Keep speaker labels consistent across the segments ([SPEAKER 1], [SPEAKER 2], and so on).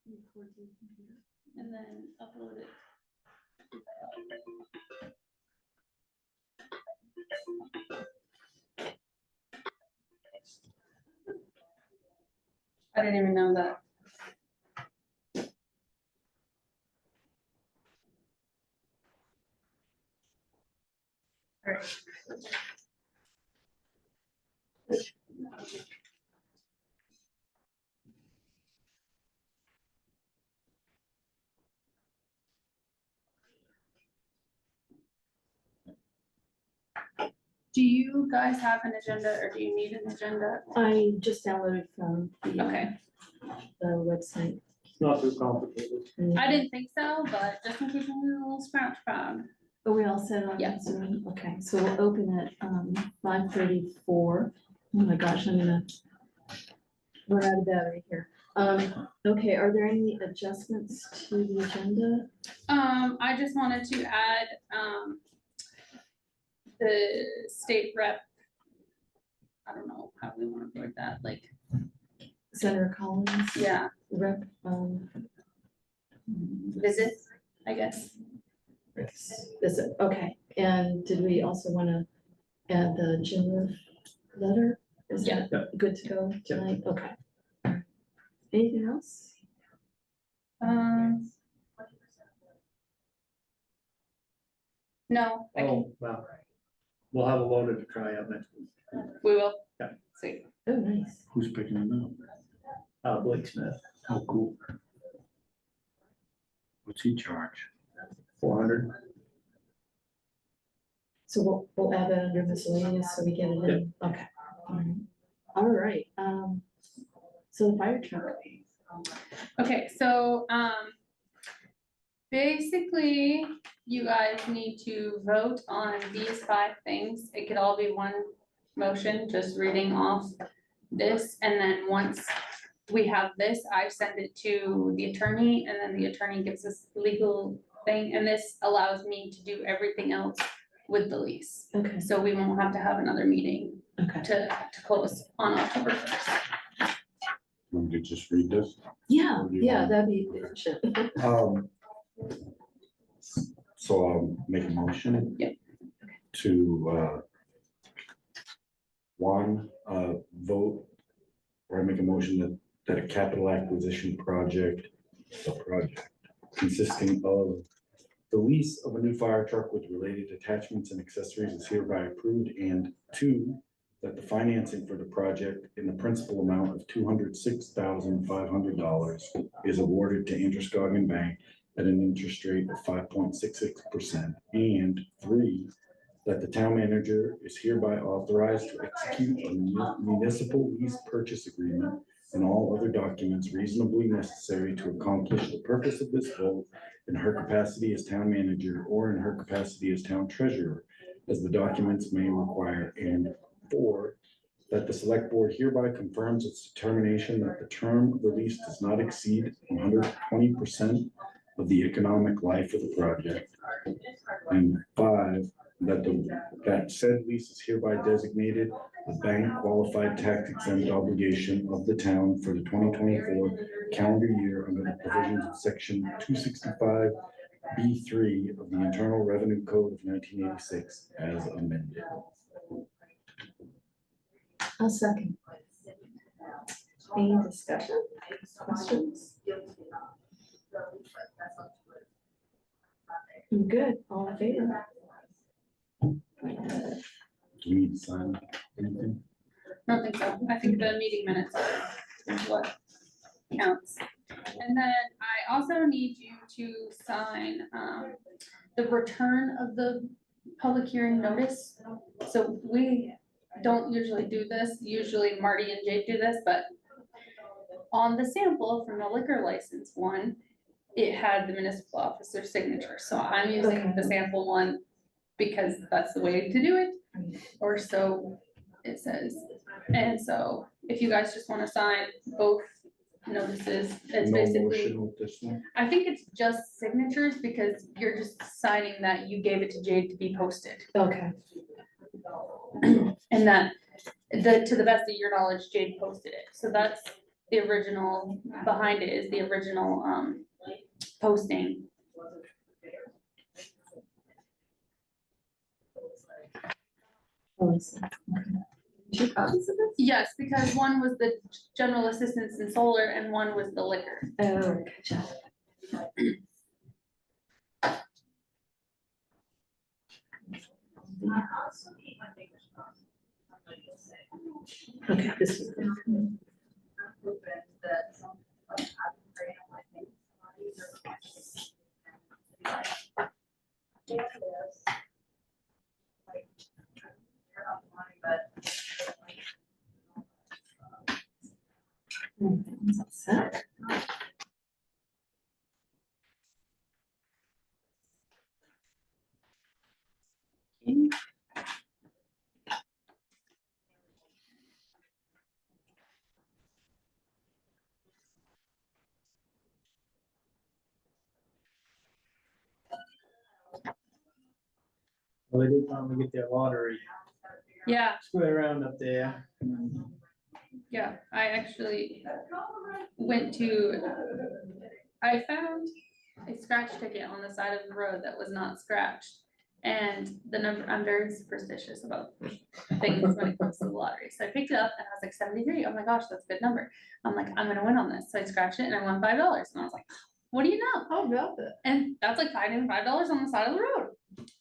[SPEAKER 1] And then upload it. I didn't even know that. All right. Do you guys have an agenda or do you need an agenda?
[SPEAKER 2] I just downloaded from
[SPEAKER 1] Okay,
[SPEAKER 2] the website.
[SPEAKER 3] It's not too complicated.
[SPEAKER 1] I didn't think so, but just in case you need a little scratch pad.
[SPEAKER 2] Are we all set on
[SPEAKER 1] Yeah.
[SPEAKER 2] Zoom? Okay, so we'll open at 5:34. Oh my gosh, I'm gonna run out of battery here. Okay, are there any adjustments to the agenda?
[SPEAKER 1] I just wanted to add, the state rep. I don't know how we want to word that, like,
[SPEAKER 2] Senator Collins?
[SPEAKER 1] yeah,
[SPEAKER 2] Rep,
[SPEAKER 1] visit, I guess.
[SPEAKER 2] is it, okay, and did we also wanna add the Jim letter? Is
[SPEAKER 1] Yeah.
[SPEAKER 2] that good to go tonight? Okay. Anything else?
[SPEAKER 1] No, I can,
[SPEAKER 3] Oh, wow. We'll have a loader to try out next week.
[SPEAKER 1] we will.
[SPEAKER 3] Yeah.
[SPEAKER 1] See,
[SPEAKER 2] Oh, nice.
[SPEAKER 4] Who's picking them up?
[SPEAKER 3] Blake Smith,
[SPEAKER 4] Oh, cool. What's he charge?
[SPEAKER 3] 400.
[SPEAKER 2] So we'll add that under miscellaneous, so we get it in, okay. All right, so the fire truck.
[SPEAKER 1] okay, so, basically, you guys need to vote on these 5 things. It could all be one motion, just reading off this, and then once we have this, I send it to the attorney, and then the attorney gives us legal thing, and this allows me to do everything else with the lease.
[SPEAKER 2] Okay,
[SPEAKER 1] So we won't have to have another meeting
[SPEAKER 2] okay.
[SPEAKER 1] to close on October 1st.
[SPEAKER 4] Want me to just read this?
[SPEAKER 2] Yeah,
[SPEAKER 4] Or do you
[SPEAKER 2] yeah,
[SPEAKER 4] want-
[SPEAKER 2] that'd be efficient.
[SPEAKER 4] So I'll make a motion.
[SPEAKER 1] Yep.
[SPEAKER 4] To, vote, or I make a motion that a capital acquisition project, consisting of the lease of a new fire truck with related attachments and accessories is hereby approved, and 2, that the financing for the project in the principal amount of $206,500 is awarded to Androscoggin Bank at an interest rate of 5.66%, and 3, that the town manager is hereby authorized to execute a municipal lease purchase agreement and all other documents reasonably necessary to accomplish the purpose of this vote in her capacity as town manager or in her capacity as town treasurer, as the documents may require, and 4, that the select board hereby confirms its determination that the term of the lease does not exceed 120% of the economic life of the project. And 5, that said lease is hereby designated a bank qualified tax exempt obligation of the town for the 2024 calendar year under the provisions of section 265B3 of the Internal Revenue Code of 1986 as amended.
[SPEAKER 2] I'll second. Any discussion, questions? Good, all in favor?
[SPEAKER 4] Do we need to sign anything?
[SPEAKER 1] I don't think so. I think the meeting minutes is what counts. And then I also need you to sign, the return of the public hearing notice. So we don't usually do this. Usually Marty and Jake do this, but on the sample from the liquor license one, it had the municipal officer's signature. So I'm using
[SPEAKER 2] Okay.
[SPEAKER 1] the sample one because that's the way to do it, or so it says. And so if you guys just wanna sign both notices, it's
[SPEAKER 4] No
[SPEAKER 1] basically,
[SPEAKER 4] motion with this one?
[SPEAKER 1] I think it's just signatures because you're just signing that you gave it to Jade to be posted.
[SPEAKER 2] Okay,
[SPEAKER 1] And that, to the best of your knowledge, Jade posted it. So that's the original, behind it is the original, posting.
[SPEAKER 2] Oh, I see. Okay. 2 copies of this?
[SPEAKER 1] Yes, because one was the general assistance in solar and one was the liquor.
[SPEAKER 2] Oh, gotcha. Okay, this is. Set.
[SPEAKER 3] Well, they did finally get their lottery
[SPEAKER 1] Yeah,
[SPEAKER 3] squared around up there.
[SPEAKER 1] yeah, I actually went to, I found a scratch ticket on the side of the road that was not scratched. And the number, I'm very superstitious about things when it comes to the lottery. So I picked it up and I was like 73. Oh my gosh, that's a good number. I'm like, I'm gonna win on this. So I scratched it and I won $5. And I was like, what do you know?
[SPEAKER 2] How about that?
[SPEAKER 1] And that's like finding $5 on the side of the road.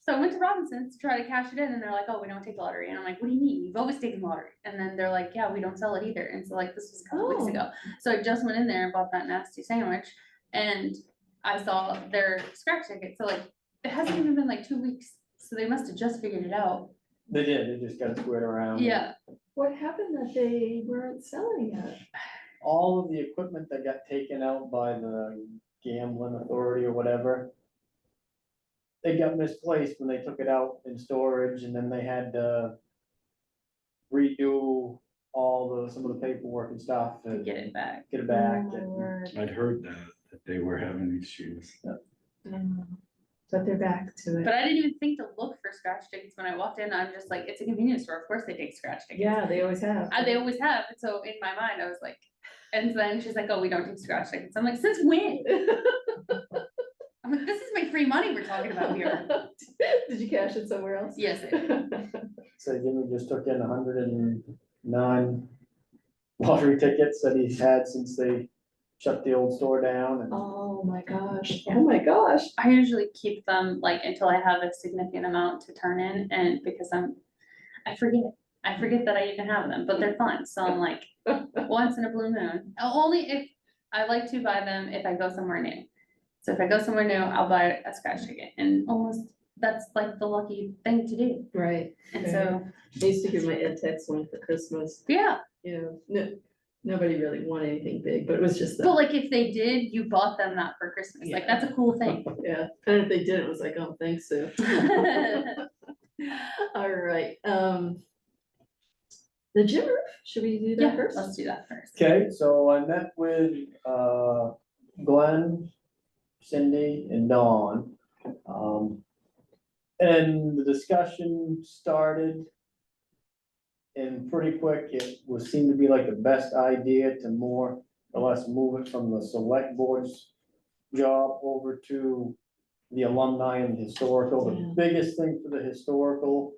[SPEAKER 1] So I went to Robinson's to try to cash it in and they're like, oh, we don't take lottery. And I'm like, what do you mean? You've always taken lottery. And then they're like, yeah, we don't sell it either. And so like, this was a couple weeks
[SPEAKER 2] Oh.
[SPEAKER 1] ago. So I just went in there and bought that nasty sandwich and I saw their scratch ticket. So like, it hasn't even been like 2 weeks. So they must have just figured it out.
[SPEAKER 3] They did, they just got it squared around.
[SPEAKER 1] Yeah,
[SPEAKER 2] What happened that they weren't selling it?
[SPEAKER 3] All of the equipment that got taken out by the gambling authority or whatever, they got misplaced when they took it out in storage, and then they had to redo some of the paperwork and stuff
[SPEAKER 1] to
[SPEAKER 3] to
[SPEAKER 1] get it back.
[SPEAKER 3] get it back.
[SPEAKER 2] Oh, my
[SPEAKER 3] and-
[SPEAKER 2] word.
[SPEAKER 4] I'd heard that they were having issues.
[SPEAKER 2] But they're back to it.
[SPEAKER 1] But I didn't even think to look for scratch tickets when I walked in. I'm just like, it's a convenience store. Of course they take scratch tickets.
[SPEAKER 2] Yeah, they always have.
[SPEAKER 1] They always have. And so in my mind, I was like, and then she's like, oh, we don't take scratch tickets. I'm like, since when? I'm like, this is my free money we're talking about here.
[SPEAKER 2] Did you cash it somewhere else?
[SPEAKER 1] Yes, I did.
[SPEAKER 3] So Jimmy just took in 109 lottery tickets that he's had since they shut the old store down, and
[SPEAKER 2] Oh my gosh, oh my gosh.
[SPEAKER 1] I usually keep them like until I have a significant amount to turn in and because I forget that I even have them, but they're fun. So I'm like, once in a blue moon, only if I like to buy them if I go somewhere new. So if I go somewhere new, I'll buy a scratch ticket and almost, that's like the lucky thing to do.
[SPEAKER 2] Right.
[SPEAKER 1] And so,
[SPEAKER 2] I used to give my ed techs one for Christmas,
[SPEAKER 1] yeah,
[SPEAKER 2] no, nobody really wanted anything big, but it was just
[SPEAKER 1] but
[SPEAKER 2] that,
[SPEAKER 1] like if they did, you bought them that for Christmas. Like that's a cool thing.
[SPEAKER 2] yeah, and if they didn't, it was like, oh, thanks, Sue. All right, the gym roof, should we do that
[SPEAKER 1] Yeah,
[SPEAKER 2] first?
[SPEAKER 1] let's do that first.
[SPEAKER 3] okay, so I met with, Glenn, Cindy, and Dawn. And the discussion started. And pretty quick, it was, seemed to be like the best idea to more or less move it from the select board's job over to the alumni and the historical.
[SPEAKER 2] Yeah.
[SPEAKER 3] The biggest thing for the historical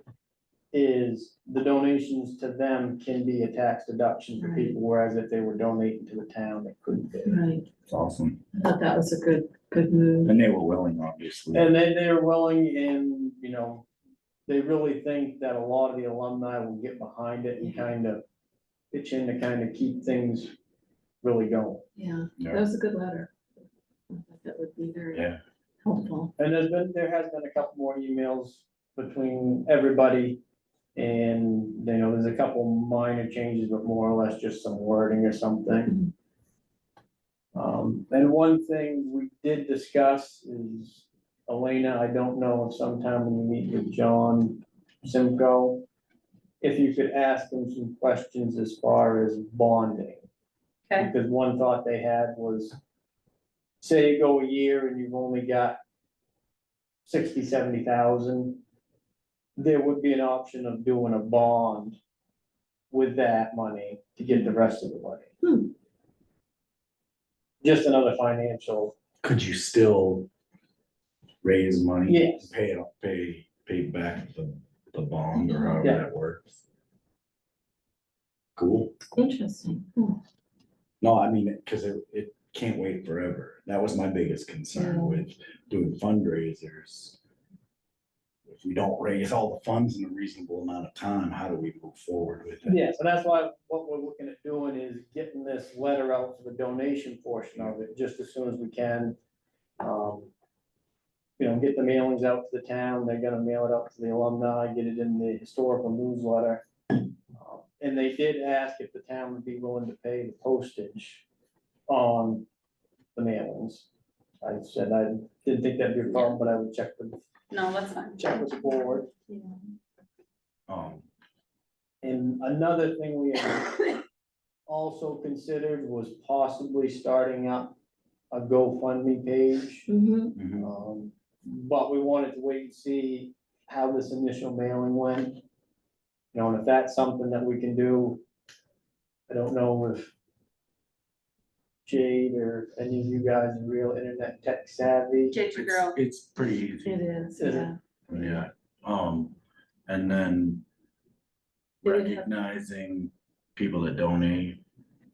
[SPEAKER 3] is the donations to them can be a tax deduction for
[SPEAKER 2] Right.
[SPEAKER 3] people, whereas if they were donating to the town, they couldn't be.
[SPEAKER 2] Right,
[SPEAKER 4] It's awesome.
[SPEAKER 2] I thought that was a good move.
[SPEAKER 4] And they were willing, obviously.
[SPEAKER 3] And they're willing, and, you know, they really think that a lot of the alumni will get behind it and
[SPEAKER 2] Yeah.
[SPEAKER 3] kind of pitch in to kind of keep things really going.
[SPEAKER 2] Yeah, that
[SPEAKER 4] Yeah.
[SPEAKER 2] was a good letter. I thought that would be very
[SPEAKER 4] Yeah.
[SPEAKER 2] helpful.
[SPEAKER 3] And there has been a couple more emails between everybody. And, you know, there's a couple minor changes, but more or less just some wording or something. And one thing we did discuss is, Elena, I don't know if sometime when you meet with John Simcoe, if you could ask him some questions as far as bonding.
[SPEAKER 1] Okay.
[SPEAKER 3] Because one thought they had was, say you go a year and you've only got 60, 70,000, there would be an option of doing a bond with that money to get the rest of the money. just another financial,
[SPEAKER 4] Could you still raise money?
[SPEAKER 3] Yes.
[SPEAKER 4] Pay back the bond or however
[SPEAKER 3] Yeah.
[SPEAKER 4] that works? Cool.
[SPEAKER 2] Interesting.
[SPEAKER 4] No, I mean, cause it can't wait forever. That was my biggest concern with doing fundraisers. If we don't raise all the funds in a reasonable amount of time, how do we move forward with it?
[SPEAKER 3] yeah, so that's why what we're looking at doing is getting this letter out for the donation portion of it, just as soon as we can. You know, get the mailings out to the town, they're gonna mail it out to the alumni, get it in the historical newsletter. And they did ask if the town would be willing to pay the postage on the mailings. I said I didn't think that'd be a problem, but I would check with
[SPEAKER 1] that's fine.
[SPEAKER 3] the board.
[SPEAKER 2] Yeah.
[SPEAKER 3] And another thing we had also considered was possibly starting up a GoFundMe page.
[SPEAKER 2] Mm-hmm.
[SPEAKER 4] Mhm.
[SPEAKER 3] But we wanted to wait and see how this initial mailing went. You know, and if that's something that we can do, I don't know if Jade or any of you guys are real internet tech savvy.
[SPEAKER 1] Jade's your girl.
[SPEAKER 4] It's pretty easy.
[SPEAKER 2] It is,
[SPEAKER 3] Is it?
[SPEAKER 2] yeah.
[SPEAKER 4] Yeah, and then
[SPEAKER 2] It would have-
[SPEAKER 4] recognizing people that donate.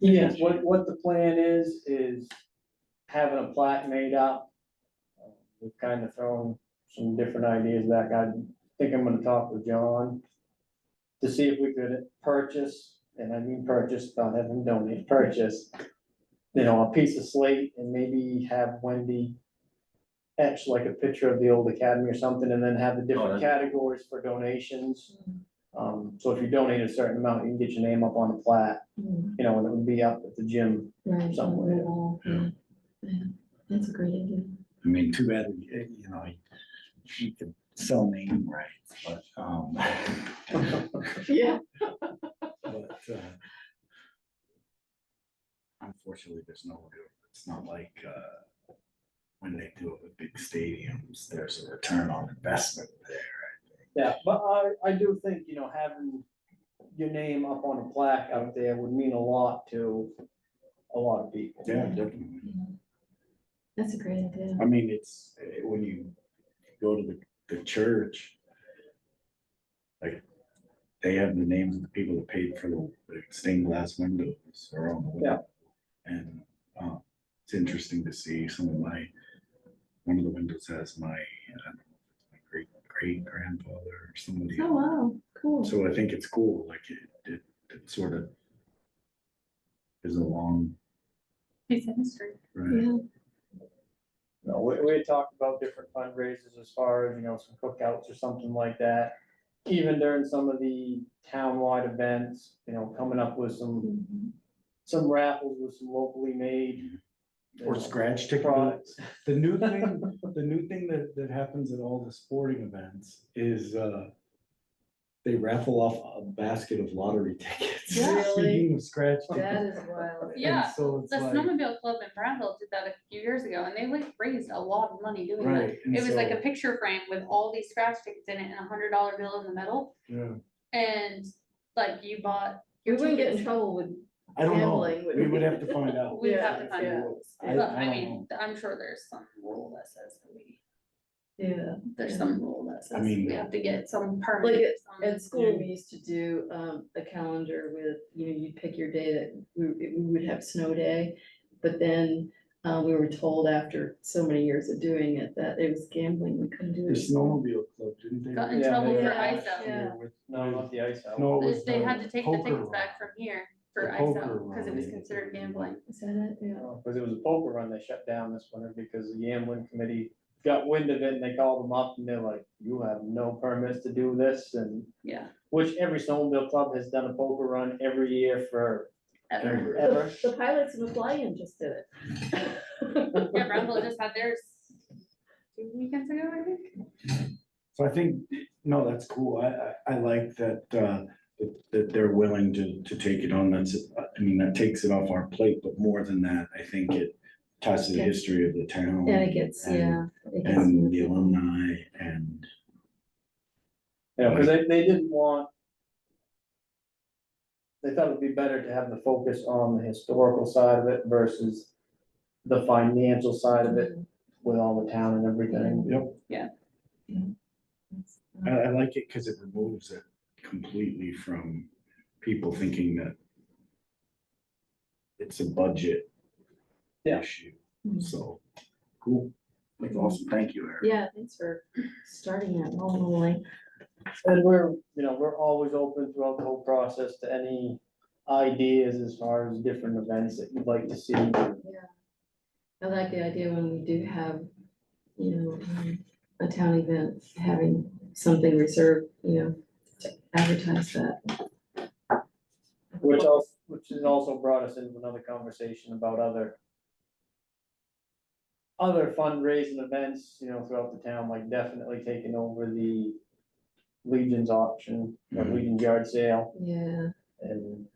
[SPEAKER 3] Yes, what the plan is having a plaque made up. We've kind of thrown some different ideas back. I think I'm gonna talk with John to see if we could purchase, and I mean purchase, not have him donate, purchase, you know, a piece of slate and maybe have Wendy etch like a picture of the old academy or something, and then have the different categories for donations. So if you donate a certain amount, you can get your name up on the plaque,
[SPEAKER 2] Mm,
[SPEAKER 3] you know, and it would be up at the gym.
[SPEAKER 2] Right.
[SPEAKER 3] Somewhere.
[SPEAKER 2] Yeah. Yeah, that's a great idea.
[SPEAKER 4] I mean, too bad, you know, you could sell name rights, but,
[SPEAKER 2] Yeah.
[SPEAKER 4] but, unfortunately, there's no, it's not like, when they do it with big stadiums, there's a return on investment there.
[SPEAKER 3] Yeah, but I do think, you know, having your name up on a plaque out there would mean a lot to a lot of people.
[SPEAKER 4] Yeah, definitely.
[SPEAKER 2] Yeah. That's a great idea.
[SPEAKER 4] I mean, it's, when you go to the church, like, they have the names of the people that paid for the stained glass windows are on the window. And, it's interesting to see some of one of the windows has my, I don't know, my great grandfather or somebody.
[SPEAKER 2] Oh, wow, cool.
[SPEAKER 4] So I think it's cool, like, it sort of is a long,
[SPEAKER 1] Piece of history.
[SPEAKER 4] right?
[SPEAKER 2] Yeah.
[SPEAKER 3] No, we had talked about different fundraisers as far as, you know, some cookouts or something like that. Even during some of the townwide events, you know, coming up with
[SPEAKER 2] Mhm.
[SPEAKER 3] some raffles with some locally made. you
[SPEAKER 4] Or
[SPEAKER 3] know,
[SPEAKER 4] scratch ticket.
[SPEAKER 3] products.
[SPEAKER 4] The new thing that happens at all the sporting events is, they raffle off a basket of lottery tickets.
[SPEAKER 2] Really?
[SPEAKER 4] Speaking of scratch
[SPEAKER 2] That
[SPEAKER 4] tickets.
[SPEAKER 2] is wild.
[SPEAKER 1] Yeah,
[SPEAKER 4] And so it's
[SPEAKER 1] The
[SPEAKER 4] like,
[SPEAKER 1] snowmobile club in Bradville did that a few years ago, and they like raised a lot of money doing that.
[SPEAKER 4] right, and
[SPEAKER 1] It was like a
[SPEAKER 4] so,
[SPEAKER 1] picture frame with all these scratch tickets in it and $100 bill in the middle,
[SPEAKER 4] yeah,
[SPEAKER 1] and like you bought.
[SPEAKER 2] We
[SPEAKER 1] your
[SPEAKER 2] wouldn't get in
[SPEAKER 1] tickets.
[SPEAKER 2] trouble with,
[SPEAKER 4] I don't know,
[SPEAKER 2] Gambling would
[SPEAKER 4] we would
[SPEAKER 2] be-
[SPEAKER 4] have to find out.
[SPEAKER 1] We'd
[SPEAKER 2] Yeah,
[SPEAKER 1] have to find
[SPEAKER 2] yeah.
[SPEAKER 1] out,
[SPEAKER 4] I
[SPEAKER 1] but I
[SPEAKER 4] don't
[SPEAKER 1] mean, I'm sure there's some rule that says that
[SPEAKER 2] there's
[SPEAKER 1] some rule that says
[SPEAKER 4] mean-
[SPEAKER 1] we have to get some
[SPEAKER 2] Like
[SPEAKER 1] permit.
[SPEAKER 2] at school, we used to do a calendar with, you know, you'd pick your day that we would have snow day. But then we were told after so many years of doing it that it was gambling, we couldn't do
[SPEAKER 4] The
[SPEAKER 2] it.
[SPEAKER 4] snowmobile club, didn't they?
[SPEAKER 1] Got in
[SPEAKER 3] Yeah,
[SPEAKER 1] trouble
[SPEAKER 3] they-
[SPEAKER 1] for
[SPEAKER 2] Yeah,
[SPEAKER 1] ISO.
[SPEAKER 2] yeah.
[SPEAKER 3] No, not the ice out.
[SPEAKER 4] No, it was
[SPEAKER 1] They
[SPEAKER 4] the
[SPEAKER 1] had to take the
[SPEAKER 4] poker
[SPEAKER 1] tickets back
[SPEAKER 4] run.
[SPEAKER 1] from here for
[SPEAKER 4] The poker
[SPEAKER 1] ISO, because it was
[SPEAKER 4] run.
[SPEAKER 1] considered gambling.
[SPEAKER 2] Is that it? Yeah.
[SPEAKER 3] Cause it was a poker run they shut down this winter because the gambling committee got wind of it and they called them up and they're like, you have no permits to do this, and
[SPEAKER 1] Yeah.
[SPEAKER 3] which every snowmobile club has done a poker run every year for
[SPEAKER 1] Ever.
[SPEAKER 3] ever.
[SPEAKER 2] The pilots in the fly-in just did it.
[SPEAKER 1] Yeah, Bramble just had theirs 2 weekends ago, I think.
[SPEAKER 4] So I think, no, that's cool. I like that, that they're willing to take it on. That's, I mean, that takes it off our plate, but more than that, I think it ties to the history of the town.
[SPEAKER 2] And it gets, yeah. it gets
[SPEAKER 4] And
[SPEAKER 2] more
[SPEAKER 4] the
[SPEAKER 2] people.
[SPEAKER 4] alumni and,
[SPEAKER 3] You know, cause they didn't want. They thought it'd be better to have the focus on the historical side of it versus the financial side of it with all the town and everything.
[SPEAKER 4] Yep, I like it because it removes it completely from people thinking that it's a budget
[SPEAKER 3] Yeah.
[SPEAKER 4] issue, so, cool. That's awesome, thank you, Eric.
[SPEAKER 2] Yeah, thanks for starting that rolling.
[SPEAKER 3] And we're always open throughout the whole process to any ideas as far as different events that you'd like to see.
[SPEAKER 2] Yeah. I like the idea when we do have, a town event, having something reserved, to advertise that.
[SPEAKER 3] Which has also brought us into another conversation about other fundraising events, throughout the town, like definitely taking over the Legion's auction, or
[SPEAKER 4] Mhm.
[SPEAKER 3] Legion's yard sale.
[SPEAKER 2] Yeah,
[SPEAKER 3] And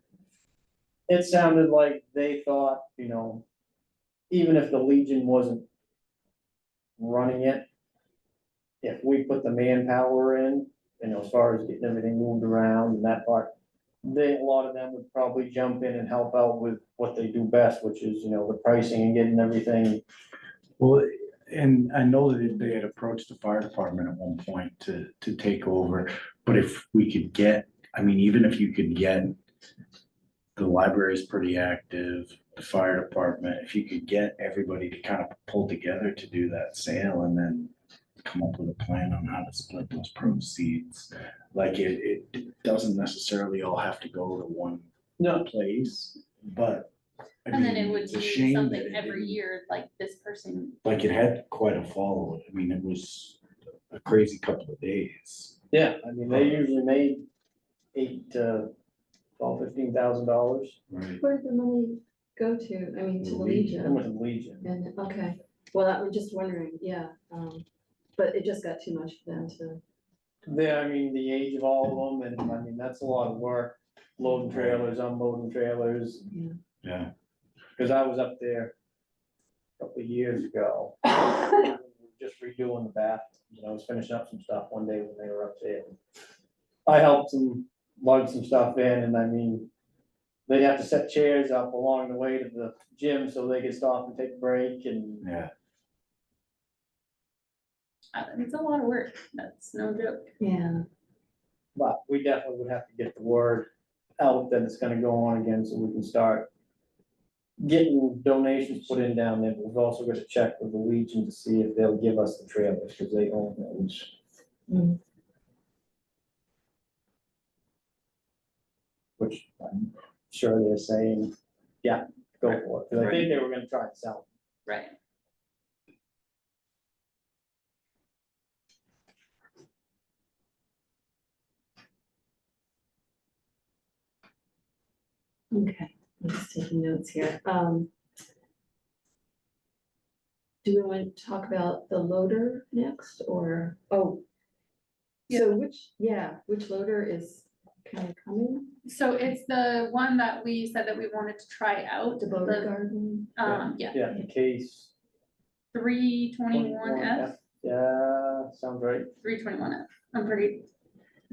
[SPEAKER 3] it sounded like they thought, even if the Legion wasn't running it, if we put the manpower in, as far as getting everything moved around and that part, a lot of them would probably jump in and help out with what they do best, which is, the pricing and getting everything.
[SPEAKER 4] Well, and I know that they had approached the fire department at one point to take over, but if we could get, I mean, even if you could get, the library is pretty active, the fire department, if you could get everybody to kind of pull together to do that sale and then come up with a plan on how to split those proceeds. Like it doesn't necessarily all have to go to one
[SPEAKER 3] No.
[SPEAKER 4] place, but. I
[SPEAKER 1] And then
[SPEAKER 4] mean,
[SPEAKER 1] it would
[SPEAKER 4] it's a
[SPEAKER 1] be
[SPEAKER 4] shame that
[SPEAKER 1] something
[SPEAKER 4] it
[SPEAKER 1] every
[SPEAKER 4] didn't-
[SPEAKER 1] year, like this person.
[SPEAKER 4] Like it had quite a following. I mean, it was a crazy couple of days.
[SPEAKER 3] Yeah, I mean, they usually made $8,000 to $15,000
[SPEAKER 4] Right.
[SPEAKER 2] where did the money go to? I mean, to the
[SPEAKER 4] Legion.
[SPEAKER 3] and
[SPEAKER 2] Legion.
[SPEAKER 3] with the Legion.
[SPEAKER 2] And, okay, well, I'm just wondering, yeah, but it just got too much for them to.
[SPEAKER 3] I mean, the age of all of them, and I mean, that's a lot of work, loading trailers, unloading trailers,
[SPEAKER 4] Yeah.
[SPEAKER 3] cause I was up there a couple of years ago. Just redoing the bath, I was finishing up some stuff one day when they were up there. I helped them lug some stuff in, and I mean, they'd have to set chairs up along the way to the gym so they could stop and take a break, and
[SPEAKER 4] Yeah.
[SPEAKER 1] It's a lot of work, that's no joke.
[SPEAKER 2] Yeah,
[SPEAKER 3] but we definitely would have to get the word out that it's gonna go on again, so we can start getting donations put in down there. We've also got to check with the Legion to see if they'll give us the trailers, because they own those.
[SPEAKER 2] Mm.
[SPEAKER 3] Which I'm sure they're saying, yeah, go for it, because I think they were gonna try to sell
[SPEAKER 1] Right.
[SPEAKER 2] okay, I'm just taking notes here. Do we want to talk about the loader next, or, so which loader is kind of coming?
[SPEAKER 1] So it's the one that we said that we wanted to try out,
[SPEAKER 2] The Boat
[SPEAKER 1] the,
[SPEAKER 2] Garden?
[SPEAKER 1] yeah,
[SPEAKER 3] Yeah, the case.
[SPEAKER 1] 321F,
[SPEAKER 3] Yeah, sounds right.
[SPEAKER 1] 321F. I'm pretty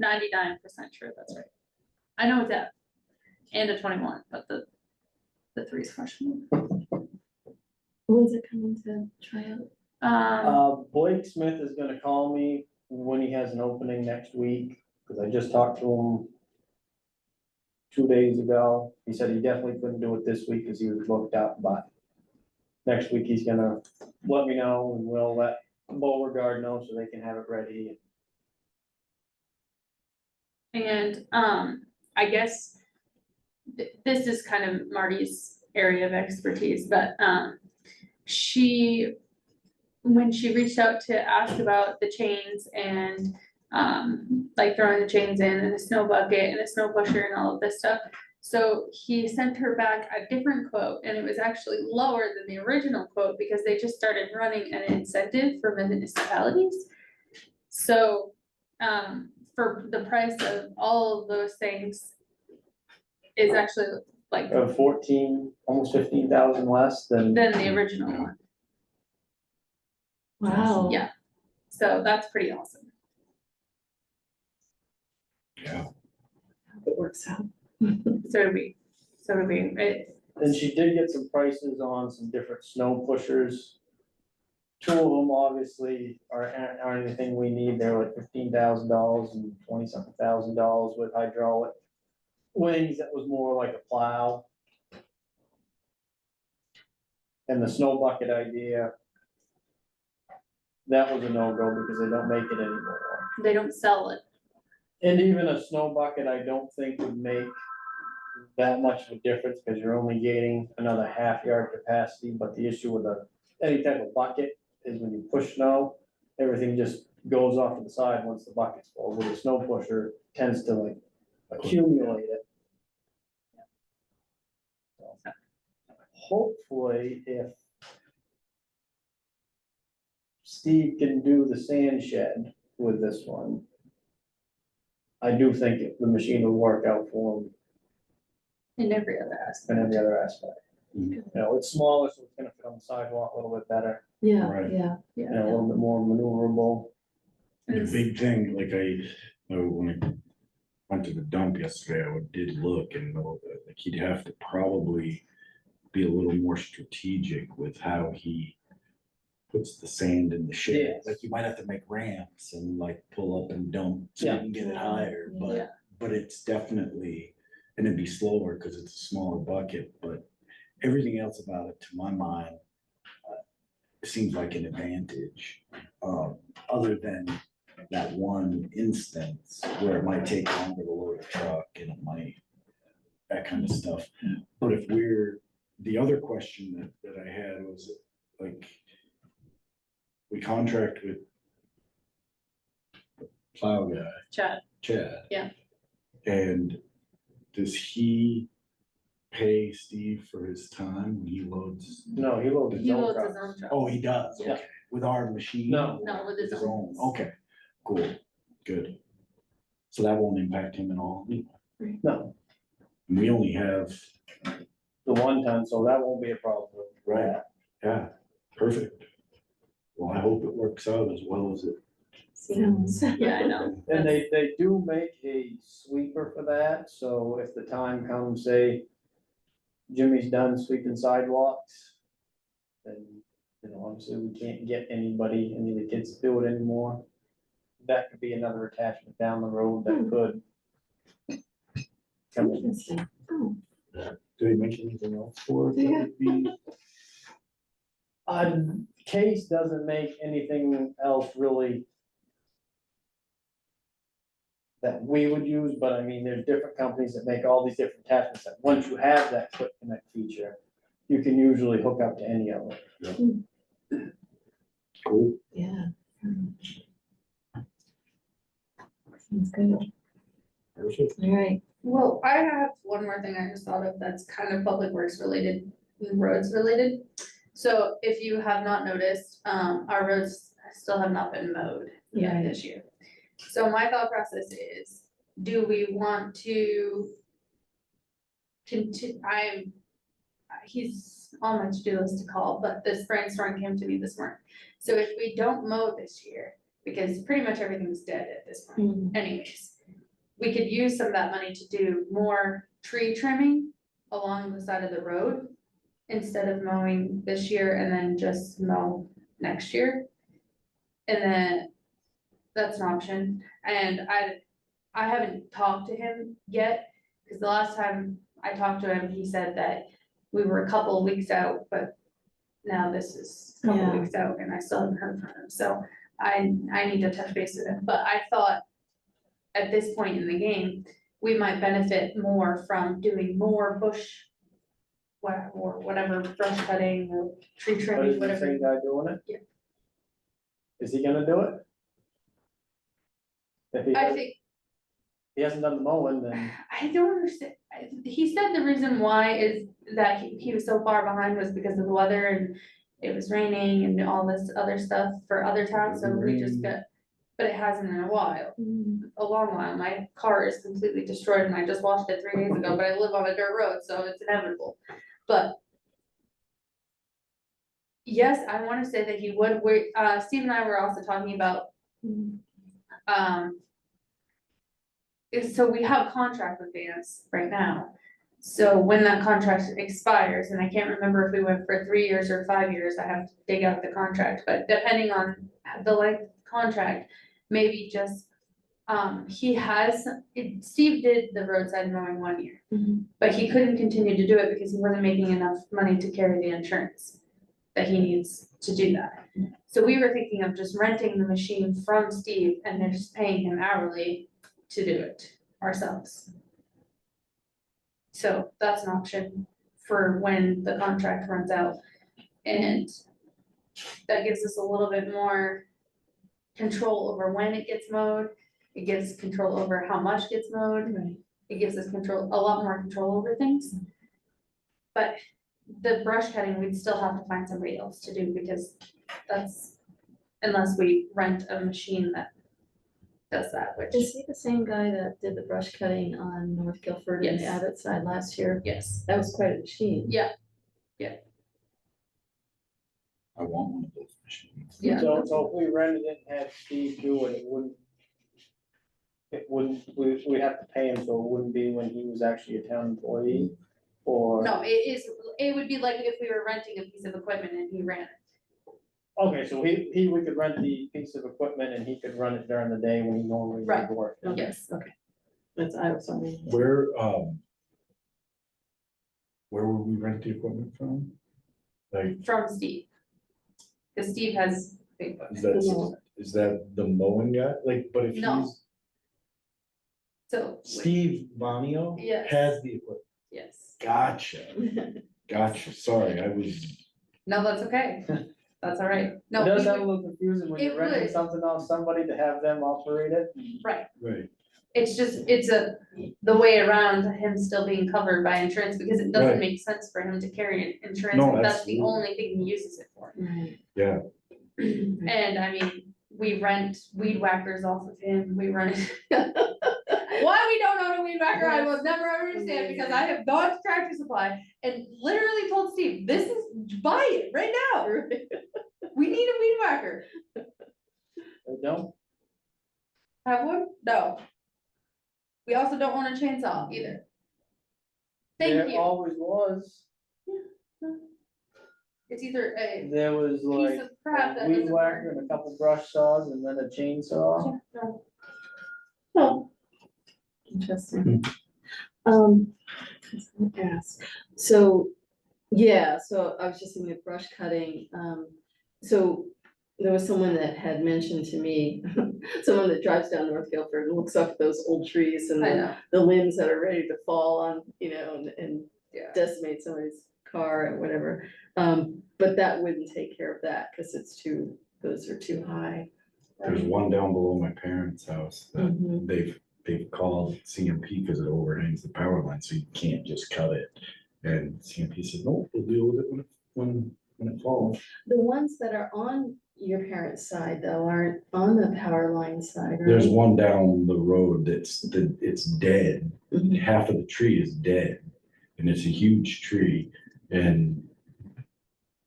[SPEAKER 1] 99% sure that's right. I know it's F and a 21, but the 3 is questionable.
[SPEAKER 2] When's it coming to try out?
[SPEAKER 3] Blake Smith is gonna call me when he has an opening next week, because I just talked to him 2 days ago. He said he definitely couldn't do it this week because he was booked up, but next week he's gonna let me know, and we'll let Beauregard know so they can have it ready.
[SPEAKER 1] And I guess this is kind of Marty's area of expertise, but when she reached out to ask about the chains and like throwing the chains in and a snow bucket and a snow pusher and all of this stuff. So he sent her back a different quote, and it was actually lower than the original quote because they just started running an incentive for municipalities. So for the price of all of those things is actually like
[SPEAKER 3] 14, almost 15,000 less than.
[SPEAKER 1] the original one.
[SPEAKER 2] Wow.
[SPEAKER 1] Yeah. So that's pretty awesome.
[SPEAKER 4] Yeah.
[SPEAKER 2] It works out.
[SPEAKER 1] So do we.
[SPEAKER 3] And she did get some prices on some different snow pushers. Two of them obviously aren't anything we need, they're like $15,000 and 20-something thousand with hydraulic wings, that was more like a plow. And the snow bucket idea, that was a no-go because they don't make it anymore.
[SPEAKER 1] They don't sell it.
[SPEAKER 3] And even a snow bucket, I don't think would make that much of a difference, because you're only gaining another half-yard capacity, but the issue with any type of bucket is when you push snow, everything just goes off to the side once the bucket's full, where the snow pusher tends to like accumulate it. So, hopefully, if Steve can do the sand shed with this one, I do think the machine will work out for him
[SPEAKER 1] In every other aspect.
[SPEAKER 3] in every other aspect.
[SPEAKER 4] Mhm.
[SPEAKER 3] You know, it's smaller, so it's gonna fit on the sidewalk a little bit better,
[SPEAKER 2] Yeah,
[SPEAKER 4] Right.
[SPEAKER 2] yeah,
[SPEAKER 3] you know, a little bit more maneuverable.
[SPEAKER 4] The big thing, like when I went to the dump yesterday, I did look and know that like he'd have to probably be a little more strategic with how he puts the sand in the shed.
[SPEAKER 3] Yes.
[SPEAKER 4] Like you might have to make ramps and like pull up and dump so you
[SPEAKER 3] Yeah.
[SPEAKER 4] can get it higher,
[SPEAKER 1] Yeah.
[SPEAKER 4] but it's definitely, and it'd be slower because it's a smaller bucket, but everything else about it, to my mind, seems like an advantage. Other than that one instance where it might take longer to load a truck and it might, that kind of stuff. But if the other question that I had was like, we contract with the plow guy,
[SPEAKER 1] Chad,
[SPEAKER 4] Chad.
[SPEAKER 1] Yeah.
[SPEAKER 4] And does he pay Steve for his time when he loads?
[SPEAKER 3] No, he loads his
[SPEAKER 1] he
[SPEAKER 3] own
[SPEAKER 1] loads his
[SPEAKER 3] trucks.
[SPEAKER 1] own truck.
[SPEAKER 4] Oh, he does,
[SPEAKER 1] Yeah.
[SPEAKER 4] okay, with our machine?
[SPEAKER 3] No.
[SPEAKER 1] No, with his own.
[SPEAKER 4] Okay, cool, good. So that won't impact him at all?
[SPEAKER 3] No,
[SPEAKER 4] We only have,
[SPEAKER 3] the 1 ton, so that won't be a problem.
[SPEAKER 4] Right. yeah, perfect. Well, I hope it works out as well as it.
[SPEAKER 2] sounds.
[SPEAKER 1] Yeah, I know.
[SPEAKER 3] And they do make a sweeper for that, so if the time comes, say, Jimmy's done sweeping sidewalks, then, you know, obviously we can't get any of the kids to do it anymore. That could be another attachment down the road that could come in.
[SPEAKER 2] Interesting. Oh,
[SPEAKER 4] Do they make anything else for it? that
[SPEAKER 2] Yeah.
[SPEAKER 4] would be-
[SPEAKER 3] Case doesn't make anything else really that we would use, but I mean, there's different companies that make all these different attachments, that once you have that quick connect feature, you can usually hook up to any of them.
[SPEAKER 4] Cool.
[SPEAKER 2] yeah. Sounds good.
[SPEAKER 4] Perfect.
[SPEAKER 2] All right.
[SPEAKER 1] Well, I have one more thing I just thought of that's kind of public works related, roads related. So if you have not noticed, our roads still have not been mowed yet
[SPEAKER 2] Right.
[SPEAKER 1] this year. So my thought process is, do we want to he's on my to-do list to call, but this brainstorm came to me this morning. So if we don't mow this year, because pretty much everything's dead at this point
[SPEAKER 2] Mhm.
[SPEAKER 1] anyways, we could use some of that money to do more tree trimming along the side of the road instead of mowing this year and then just mow next year. And then that's an option. And I haven't talked to him yet, because the last time I talked to him, he said that we were a couple of weeks out, but now this is a couple of
[SPEAKER 2] Yeah.
[SPEAKER 1] weeks out and I still haven't heard from him. So I need to touch base with him, but I thought at this point in the game, we might benefit more from doing more bush or whatever, brush cutting or tree
[SPEAKER 3] But
[SPEAKER 1] trimming,
[SPEAKER 3] is the
[SPEAKER 1] whatever.
[SPEAKER 3] same guy doing it?
[SPEAKER 1] Yeah.
[SPEAKER 3] Is he gonna do it? If
[SPEAKER 1] I think,
[SPEAKER 3] he hasn't done the mowing, then,
[SPEAKER 1] I don't understand, he said the reason why is that he was so far behind was because of the weather and it was raining and all this other stuff for other towns, so we just got, but it hasn't in a while.
[SPEAKER 2] Mhm.
[SPEAKER 1] A long while. My car is completely destroyed and I just washed it 3 days ago, but I live on a dirt road, so it's inevitable. But yes, I wanna say that he would, Steve and I were also talking about,
[SPEAKER 2] Mhm.
[SPEAKER 1] so we have contract with Vance right now. So when that contract expires, and I can't remember if we went for 3 years or 5 years, I have to dig out the contract, but depending on the length of the contract, maybe just, Steve did the roadside mowing 1 year.
[SPEAKER 2] Mhm.
[SPEAKER 1] But he couldn't continue to do it because he wasn't making enough money to carry the insurance that he needs to do that. So we were thinking of just renting the machine from Steve and then just paying him hourly to do it ourselves. So that's an option for when the contract runs out. And that gives us a little bit more control over when it gets mowed. It gives control over how much gets mowed.
[SPEAKER 2] Right.
[SPEAKER 1] It gives us a lot more control over things. But the brush cutting, we'd still have to find somebody else to do because that's, unless we rent a machine that does that, which,
[SPEAKER 2] Is he the same guy that did the brush cutting on North Guilford and the
[SPEAKER 1] Yes.
[SPEAKER 2] Abbott side last year?
[SPEAKER 1] yes,
[SPEAKER 2] That was quite a machine.
[SPEAKER 1] yeah,
[SPEAKER 4] I want one of those machines.
[SPEAKER 1] yeah.
[SPEAKER 3] So if we rented it and had Steve do it, we'd have to pay him, so it wouldn't be when he was actually a town employee, or?
[SPEAKER 1] No, it would be like if we were renting a piece of equipment and he ran it.
[SPEAKER 3] Okay, so we could rent the piece of equipment and he could run it during the day when he normally
[SPEAKER 1] Right.
[SPEAKER 3] would work.
[SPEAKER 2] Okay,
[SPEAKER 1] Yes.
[SPEAKER 2] Okay. I was wondering.
[SPEAKER 4] Where would we rent the equipment from? Like,
[SPEAKER 1] From Steve. Cause Steve has big
[SPEAKER 4] is
[SPEAKER 1] equipment,
[SPEAKER 4] that the mowing guy? Like, but if
[SPEAKER 1] No.
[SPEAKER 4] he's,
[SPEAKER 1] so,
[SPEAKER 4] Steve Vanio
[SPEAKER 1] Yes.
[SPEAKER 4] has the equipment.
[SPEAKER 1] yes,
[SPEAKER 4] Gotcha, sorry, I was,
[SPEAKER 1] no, that's okay, that's all right,
[SPEAKER 3] It
[SPEAKER 1] no,
[SPEAKER 3] does
[SPEAKER 1] we
[SPEAKER 3] sound a
[SPEAKER 1] would-
[SPEAKER 3] little confusing when
[SPEAKER 1] it
[SPEAKER 3] you're renting
[SPEAKER 1] would.
[SPEAKER 3] something off somebody to have them operate it.
[SPEAKER 1] right,
[SPEAKER 4] right,
[SPEAKER 1] it's just, it's the way around him still being covered by insurance, because it doesn't
[SPEAKER 4] Right.
[SPEAKER 1] make sense for him to carry insurance,
[SPEAKER 4] No,
[SPEAKER 1] if that's the
[SPEAKER 4] absolutely.
[SPEAKER 1] only thing he uses it for.
[SPEAKER 2] Right.
[SPEAKER 4] yeah,
[SPEAKER 1] And I mean, we rent weed whackers off of him, we rent. Why we don't own a weed whacker, I will never understand, because I have gone to Tractor Supply and literally told Steve, buy it right now. We need a weed whacker.
[SPEAKER 3] They don't?
[SPEAKER 1] Have one? No. We also don't want a chainsaw either. Thank
[SPEAKER 3] There
[SPEAKER 1] you.
[SPEAKER 3] always was.
[SPEAKER 1] It's either a
[SPEAKER 3] There was
[SPEAKER 1] piece
[SPEAKER 3] like
[SPEAKER 1] of crap that
[SPEAKER 3] a weed
[SPEAKER 1] doesn't
[SPEAKER 3] whacker
[SPEAKER 1] work.
[SPEAKER 3] and a couple brush saws and then a chainsaw.
[SPEAKER 2] Oh. Interesting. I was gonna ask, so, yeah, so I was just thinking of brush cutting, so there was someone that had mentioned to me, someone that drives down North Guilford and looks up at those old trees and
[SPEAKER 1] I
[SPEAKER 2] the
[SPEAKER 1] know,
[SPEAKER 2] the limbs that are ready to fall on, and
[SPEAKER 1] yeah.
[SPEAKER 2] decimate somebody's car or whatever. But that wouldn't take care of that, cause those are too high.
[SPEAKER 4] there's one down below my parents' house that
[SPEAKER 2] Mhm.
[SPEAKER 4] they've called CMP because it overhangs the power line, so you can't just cut it. And CMP said, no, we'll deal with it when it falls.
[SPEAKER 2] The ones that are on your parents' side though aren't on the power line side, right?
[SPEAKER 4] There's one down the road it's dead,
[SPEAKER 2] Mhm.
[SPEAKER 4] half of the tree is dead, and it's a huge tree, and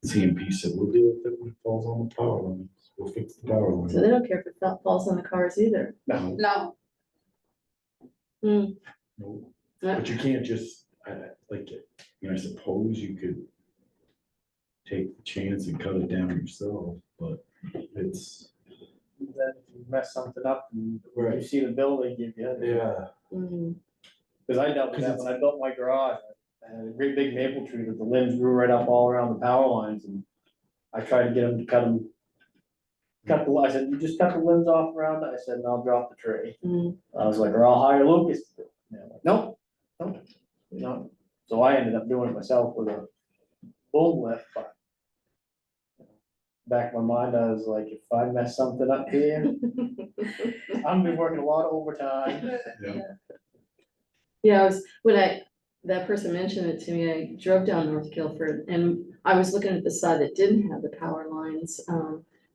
[SPEAKER 4] CMP said, we'll deal with it when it falls on the power lines, we'll fix the power
[SPEAKER 2] So
[SPEAKER 4] line.
[SPEAKER 2] they don't care if it falls on the cars either.
[SPEAKER 3] No.
[SPEAKER 1] No,
[SPEAKER 4] No,
[SPEAKER 2] Yeah.
[SPEAKER 4] but you can't just, I suppose you could take the chance and cut it down yourself, but it's,
[SPEAKER 3] Then if you mess something up and you
[SPEAKER 4] right,
[SPEAKER 3] see the bill they give you.
[SPEAKER 4] yeah,
[SPEAKER 2] Mhm.
[SPEAKER 3] Cause I dealt with
[SPEAKER 4] 'Cause
[SPEAKER 3] that when I built my garage. I had a great big maple tree that the limbs grew right up all around the power lines and I tried to get them to I said, you just cut the limbs off around it. I said, and I'll drop the tree.
[SPEAKER 2] Mhm.
[SPEAKER 3] I was like, or I'll hire Lucas. to do it. And they're like, nope, nope. So I ended up doing it myself with a bull lift, but back in my mind, I was like, if I mess something up here, I'm gonna be working a lot of overtime.
[SPEAKER 4] yeah.
[SPEAKER 2] Yeah, that person mentioned it to me, I drove down North Guilford and I was looking at the side that didn't have the power lines,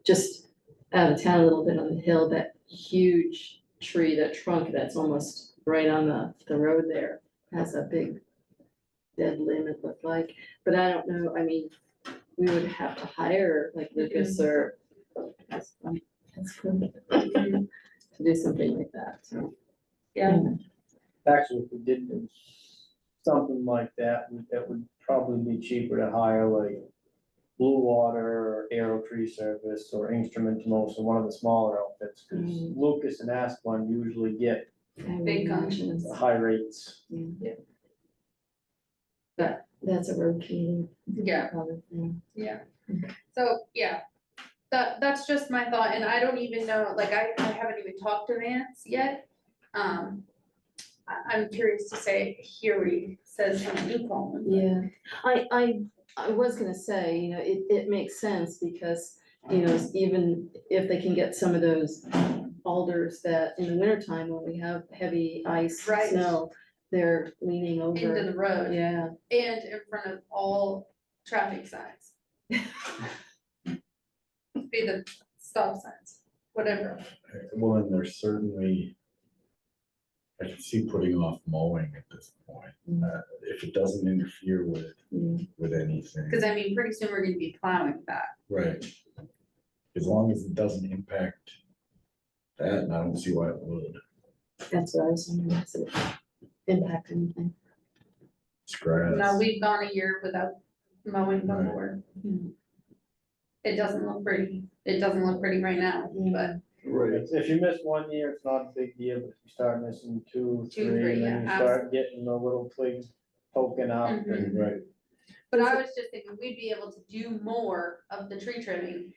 [SPEAKER 2] just out of town a little bit on the hill, that huge tree, that trunk that's almost right on the road there, has a big dead limb it looked like, but I don't know, I mean, we would have to hire like Lucas or that's cool. To do something like that, so.
[SPEAKER 1] yeah,
[SPEAKER 3] Actually, if we did something like that, that would probably be cheaper to hire, like Blue Water or Aero Tree Service or Instrumental, so one of the smaller outfits, because
[SPEAKER 2] Mm.
[SPEAKER 3] Lucas and Asplund usually get
[SPEAKER 2] I would
[SPEAKER 1] Big
[SPEAKER 2] imagine
[SPEAKER 1] guns.
[SPEAKER 2] it's-
[SPEAKER 3] high rates.
[SPEAKER 2] Yeah. But that's a road community.
[SPEAKER 1] Yeah. Yeah, so, yeah, that's just my thought, and I don't even know, like, I haven't even talked to Vance yet. I'm curious to say, here he says, when you call him.
[SPEAKER 2] Yeah, I was gonna say, you know, it makes sense because, you know, even if they can get some of those alders that in the wintertime when we have heavy ice,
[SPEAKER 1] Right.
[SPEAKER 2] snow, they're leaning
[SPEAKER 1] Into
[SPEAKER 2] over.
[SPEAKER 1] the road,
[SPEAKER 2] Yeah,
[SPEAKER 1] and in front of all traffic signs. Be the stop signs, whatever.
[SPEAKER 4] Well, and there's certainly, I can see putting off mowing at this point, if it doesn't interfere
[SPEAKER 2] mm,
[SPEAKER 4] with anything.
[SPEAKER 1] Cause I mean, pretty soon we're gonna be plowing that.
[SPEAKER 4] Right. As long as it doesn't impact that, and I don't see why it would.
[SPEAKER 2] that's what I was wondering, does it impact anything?
[SPEAKER 4] It's grass.
[SPEAKER 1] No, we've gone a year without mowing
[SPEAKER 4] Right.
[SPEAKER 1] before.
[SPEAKER 2] Mm.
[SPEAKER 1] It doesn't look pretty. It doesn't look pretty right now, but
[SPEAKER 4] Right.
[SPEAKER 3] If you miss one year, it's not a big deal, but if you start missing two,
[SPEAKER 1] Two,
[SPEAKER 3] three,
[SPEAKER 1] three,
[SPEAKER 3] and then
[SPEAKER 1] yeah,
[SPEAKER 3] you start getting the little twigs poking up
[SPEAKER 1] Mhm.
[SPEAKER 3] and.
[SPEAKER 4] Right.
[SPEAKER 1] But I was just thinking, we'd be able to do more of the tree trimming,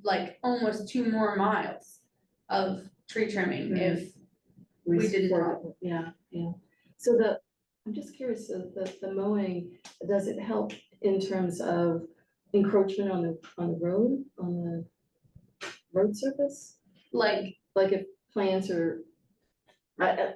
[SPEAKER 1] like almost 2 more miles of tree trimming if, We did
[SPEAKER 2] support it. Yeah, yeah. So I'm just curious, so the mowing, does it help in terms of encroachment on the road surface?
[SPEAKER 1] like,
[SPEAKER 2] Like if plants are, I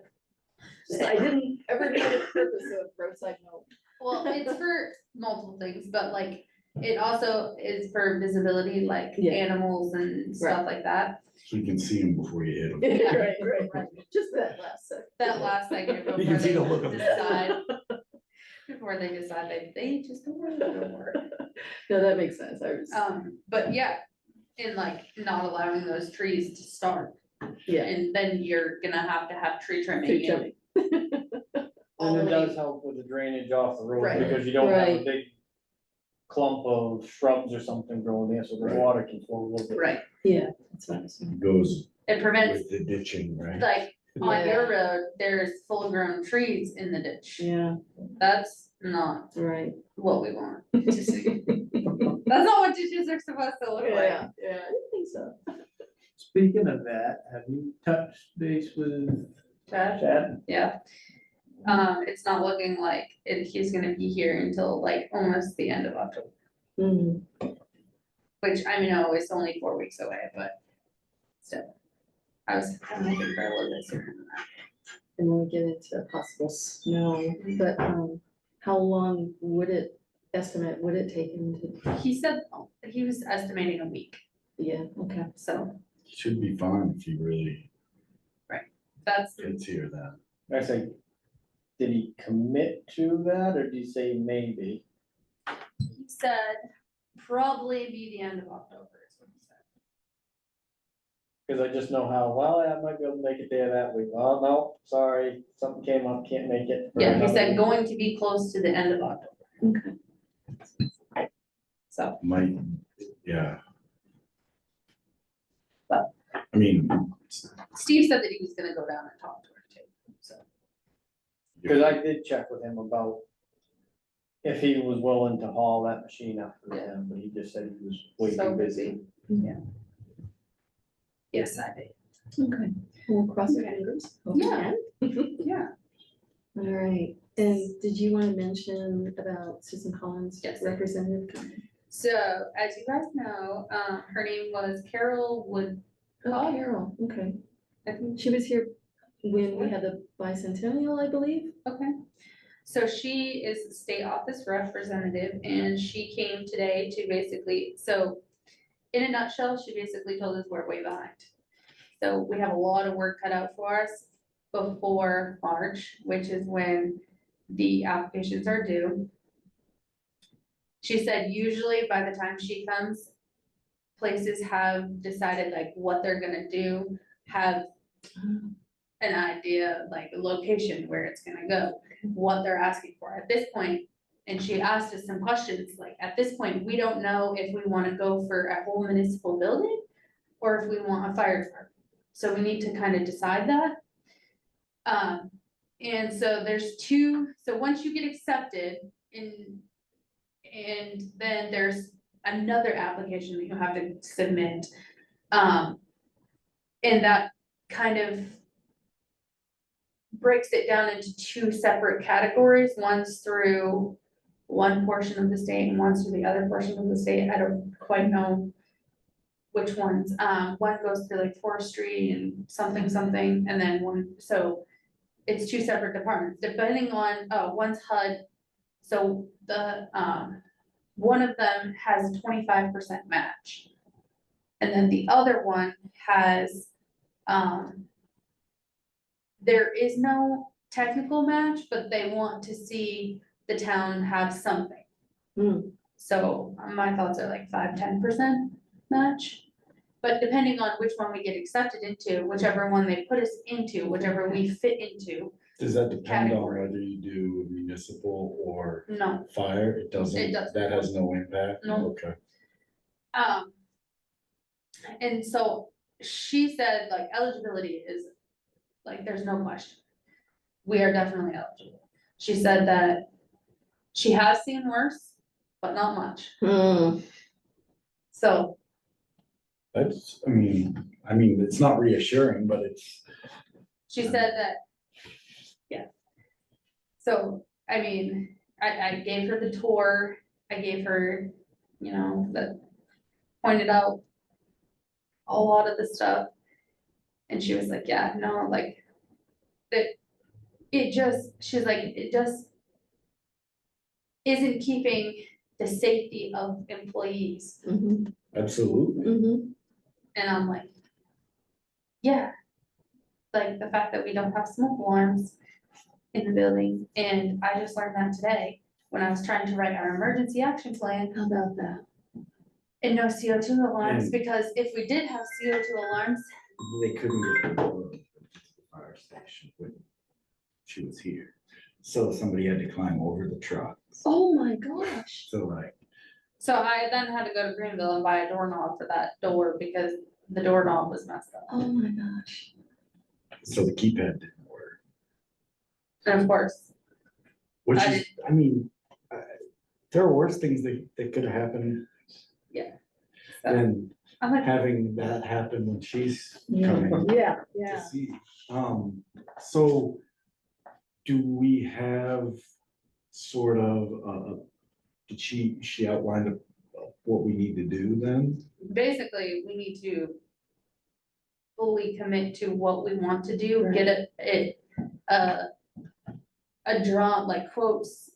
[SPEAKER 2] didn't ever know the purpose of roadside mowing.
[SPEAKER 1] well, it's for multiple things, but like, it also is for visibility, like
[SPEAKER 2] Yeah.
[SPEAKER 1] animals and stuff like that.
[SPEAKER 4] So you can see them before you hit them.
[SPEAKER 2] Right, just that last second.
[SPEAKER 1] That last second
[SPEAKER 4] You
[SPEAKER 1] before
[SPEAKER 4] can see
[SPEAKER 1] they
[SPEAKER 4] the look of it.
[SPEAKER 1] decide. Before they decide they just don't want to go to work.
[SPEAKER 2] No, that makes sense, I was,
[SPEAKER 1] But yeah, and like not allowing those trees to start.
[SPEAKER 2] yeah.
[SPEAKER 1] And then you're gonna have tree trimming.
[SPEAKER 2] Tree
[SPEAKER 1] and
[SPEAKER 2] trimming.
[SPEAKER 1] all
[SPEAKER 3] And
[SPEAKER 1] the
[SPEAKER 3] it
[SPEAKER 1] way-
[SPEAKER 3] does help with the drainage off the road,
[SPEAKER 1] Right.
[SPEAKER 3] because you don't have a
[SPEAKER 2] Right.
[SPEAKER 3] big clump of shrubs or something growing there, so the
[SPEAKER 4] Right.
[SPEAKER 3] water can flow a little bit.
[SPEAKER 1] Right,
[SPEAKER 2] Yeah, that's what I was saying.
[SPEAKER 4] Goes
[SPEAKER 1] it prevents,
[SPEAKER 4] with the ditching, right?
[SPEAKER 1] like, on your
[SPEAKER 2] Yeah.
[SPEAKER 1] road, there's full grown trees in the ditch.
[SPEAKER 2] Yeah,
[SPEAKER 1] That's not
[SPEAKER 2] right.
[SPEAKER 1] what we want to see. That's not what ditches are supposed to look like.
[SPEAKER 2] Yeah, I didn't think so.
[SPEAKER 3] Speaking of that, have you touched base with
[SPEAKER 1] Chad?
[SPEAKER 3] Chad?
[SPEAKER 1] Yeah. It's not looking like he's gonna be here until like almost the end of October,
[SPEAKER 2] Mhm.
[SPEAKER 1] which I know is only 4 weeks away, but still. I'm hoping for a little bit sooner than that.
[SPEAKER 2] And then we get into possible snow, but, how long would it take him to,
[SPEAKER 1] He said he was estimating a week,
[SPEAKER 2] yeah, okay.
[SPEAKER 1] so
[SPEAKER 4] Should be fine if he really
[SPEAKER 1] that's,
[SPEAKER 4] gets here then.
[SPEAKER 3] I say, did he commit to that, or did he say maybe?
[SPEAKER 1] he said probably be the end of October is what he said.
[SPEAKER 3] Cause I just know how, well, I might be able to make it there that week, well, no, sorry, something came up, can't make it. for
[SPEAKER 1] Yeah, he
[SPEAKER 3] another
[SPEAKER 1] said
[SPEAKER 3] week.
[SPEAKER 1] going to be close to the end of October,
[SPEAKER 2] Okay.
[SPEAKER 1] so.
[SPEAKER 4] Might, yeah.
[SPEAKER 1] But-
[SPEAKER 4] I mean.
[SPEAKER 1] Steve said that he was gonna go down and talk to her too, so.
[SPEAKER 3] Cause I did check with him about if he was willing to haul that machine up for
[SPEAKER 1] Yeah.
[SPEAKER 3] him, but he just said he was way
[SPEAKER 1] So
[SPEAKER 3] too busy.
[SPEAKER 1] Yeah. Yes, I did.
[SPEAKER 2] Okay, we'll cross our fingers. Hope we
[SPEAKER 1] Yeah.
[SPEAKER 2] can.
[SPEAKER 1] Yeah.
[SPEAKER 2] All right, and did you wanna mention about Susan Collins'
[SPEAKER 1] Yes.
[SPEAKER 2] representative?
[SPEAKER 1] So, as you guys know, her name was Carol Wood.
[SPEAKER 2] Oh, Carol, okay.
[SPEAKER 1] I think,
[SPEAKER 2] She was here when we had the bicentennial, I believe.
[SPEAKER 1] okay. So she is the state office representative and she came today to basically, so in a nutshell, she basically told us we're way behind. So we have a lot of work cut out for us before March, which is when the applications are due. She said usually by the time she comes, places have decided like what they're gonna do, have an idea, like a location where it's gonna go, what they're asking for at this point. And she asked us some questions, like, at this point, we don't know if we wanna go for a whole municipal building or if we want a fire department. So we need to kind of decide that. And so there's two, so once you get accepted and then there's another application that you have to submit. And that kind of breaks it down into two separate categories. One's through one portion of the state and one's through the other portion of the state. I don't quite know which ones. One goes through like forestry and something, and then one, so it's two separate departments, depending on, one's HUD. So the, one of them has 25% match. And then the other one has, there is no technical match, but they want to see the town have something. So my thoughts are like 5-10% match. But depending on which one we get accepted into, whichever one they put us into, whichever we fit into,
[SPEAKER 4] Does that depend on
[SPEAKER 1] Category.
[SPEAKER 4] whether you do municipal or
[SPEAKER 1] no.
[SPEAKER 4] fire? It doesn't,
[SPEAKER 1] It doesn't.
[SPEAKER 4] that has no impact?
[SPEAKER 1] No.
[SPEAKER 4] Okay.
[SPEAKER 1] And so she said like eligibility is, like, there's no question. We are definitely eligible. She said that she has seen worse, but not much. So,
[SPEAKER 4] That's, I mean, it's not reassuring, but it's,
[SPEAKER 1] she said that, yeah. So, I mean, I gave her the tour, I gave her, you know, that pointed out a lot of the stuff. And she was like, yeah, no, like, it just, she's like, it just isn't keeping the safety of employees.
[SPEAKER 4] absolutely.
[SPEAKER 1] And I'm like, yeah. Like the fact that we don't have smoke alarms in the building, and I just learned that today when I was trying to write our emergency action plan.
[SPEAKER 2] How about that?
[SPEAKER 1] And no CO2 alarms,
[SPEAKER 4] And-
[SPEAKER 1] because if we did have CO2 alarms,
[SPEAKER 4] They couldn't get the door to the fire station when she was here. So somebody had to climb over the truck.
[SPEAKER 2] Oh my gosh.
[SPEAKER 4] So like,
[SPEAKER 1] so I then had to go to Greenville and buy a doorknob for that door because the doorknob was messed up.
[SPEAKER 2] Oh my gosh.
[SPEAKER 4] so the keypad didn't work,
[SPEAKER 1] And of course,
[SPEAKER 4] which
[SPEAKER 1] I
[SPEAKER 4] is, I mean, there are worse things that could have happened.
[SPEAKER 1] Yeah.
[SPEAKER 4] Than
[SPEAKER 1] I'm like,
[SPEAKER 4] having that happen when she's
[SPEAKER 2] Yeah,
[SPEAKER 4] coming
[SPEAKER 2] yeah.
[SPEAKER 4] to see. So do we have sort of, did she outlined what we need to do then?
[SPEAKER 1] basically, we need to fully commit to what we want to do, get a drawn, like quotes,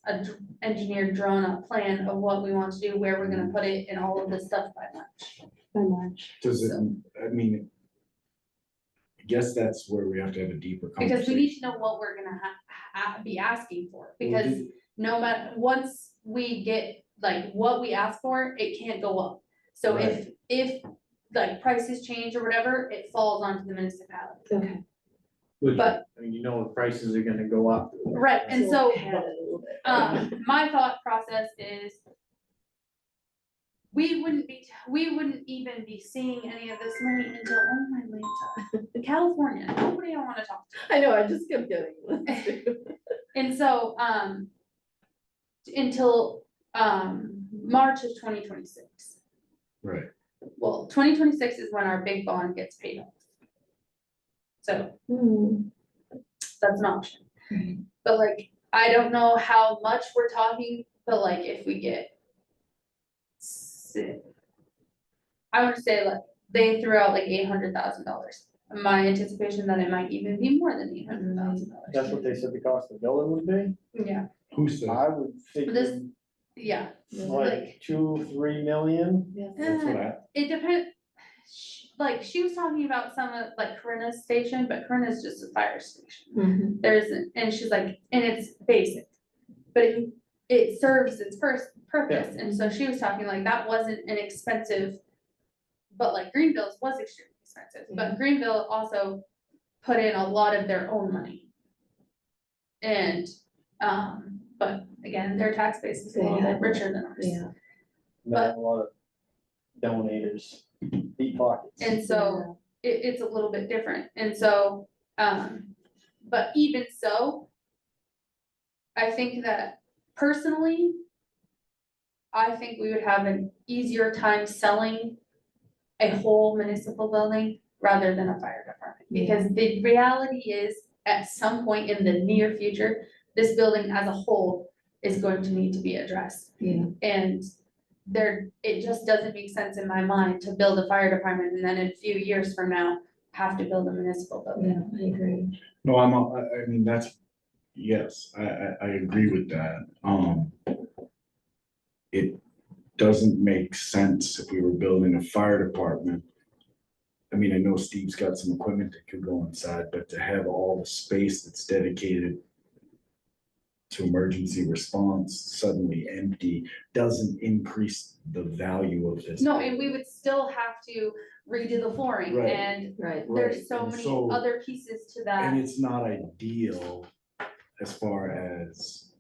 [SPEAKER 1] engineered drawn up plan of what we want to do, where we're gonna put it, and all of this stuff by March.
[SPEAKER 2] By March.
[SPEAKER 4] Does it,
[SPEAKER 1] So-
[SPEAKER 4] I mean, I guess that's where we have to have a deeper conversation.
[SPEAKER 1] Because we need to know what we're gonna be asking for, because no matter, once we get, like, what we ask for, it can't go up. So if like prices change or whatever, it falls onto the municipality.
[SPEAKER 2] Okay.
[SPEAKER 1] But-
[SPEAKER 3] I mean, you know, the prices are gonna go up.
[SPEAKER 1] Right, and so,
[SPEAKER 2] Pad it a little bit.
[SPEAKER 1] my thought process is we wouldn't even be seeing any of this money until, oh my Lanta, California, nobody I wanna talk to.
[SPEAKER 2] I know, I just kept getting this.
[SPEAKER 1] And so, until, March of 2026.
[SPEAKER 4] Right,
[SPEAKER 1] Well, 2026 is when our big bond gets paid off. So that's an option.
[SPEAKER 2] Right.
[SPEAKER 1] But like, I don't know how much we're talking, but like if we get. I would say like, they threw out like $800,000. My anticipation that it might even be more than $800,000.
[SPEAKER 3] That's what they said the cost of the building would be?
[SPEAKER 1] Yeah,
[SPEAKER 4] who said?
[SPEAKER 3] I would think
[SPEAKER 1] This- yeah,
[SPEAKER 3] like 2-3 million.
[SPEAKER 4] That's what I,
[SPEAKER 1] it depends. Like, she was talking about some of like Corinna's station, but Corinna's just a fire station. There's, and she's like, and it's basic, but it serves its first purpose, and so she was talking like that wasn't an expensive. But like Greenville's was extremely expensive, but Greenville also put in a lot of their own money. And, but again, their tax base is a little bit richer than ours.
[SPEAKER 2] Yeah.
[SPEAKER 3] Not a lot of donators, deep pockets.
[SPEAKER 1] And so it's a little bit different, and so, but even so, I think that personally, I think we would have an easier time selling a whole municipal building rather than a fire department. Because the reality is, at some point in the near future, this building as a whole is going to need to be addressed.
[SPEAKER 2] Yeah.
[SPEAKER 1] And it just doesn't make sense in my mind to build a fire department and then in a few years from now, have to build a municipal building.
[SPEAKER 2] Yeah, I agree.
[SPEAKER 4] No, I mean, yes, I agree with that. It doesn't make sense if we were building a fire department. I mean, I know Steve's got some equipment that could go inside, but to have all the space that's dedicated to emergency response suddenly empty doesn't increase the value of this.
[SPEAKER 1] No, and we would still have to redo the flooring
[SPEAKER 4] Right.
[SPEAKER 1] and
[SPEAKER 2] Right.
[SPEAKER 1] there's so
[SPEAKER 4] and
[SPEAKER 1] many
[SPEAKER 4] so-
[SPEAKER 1] other pieces to
[SPEAKER 4] And
[SPEAKER 1] that.
[SPEAKER 4] it's not ideal as far as,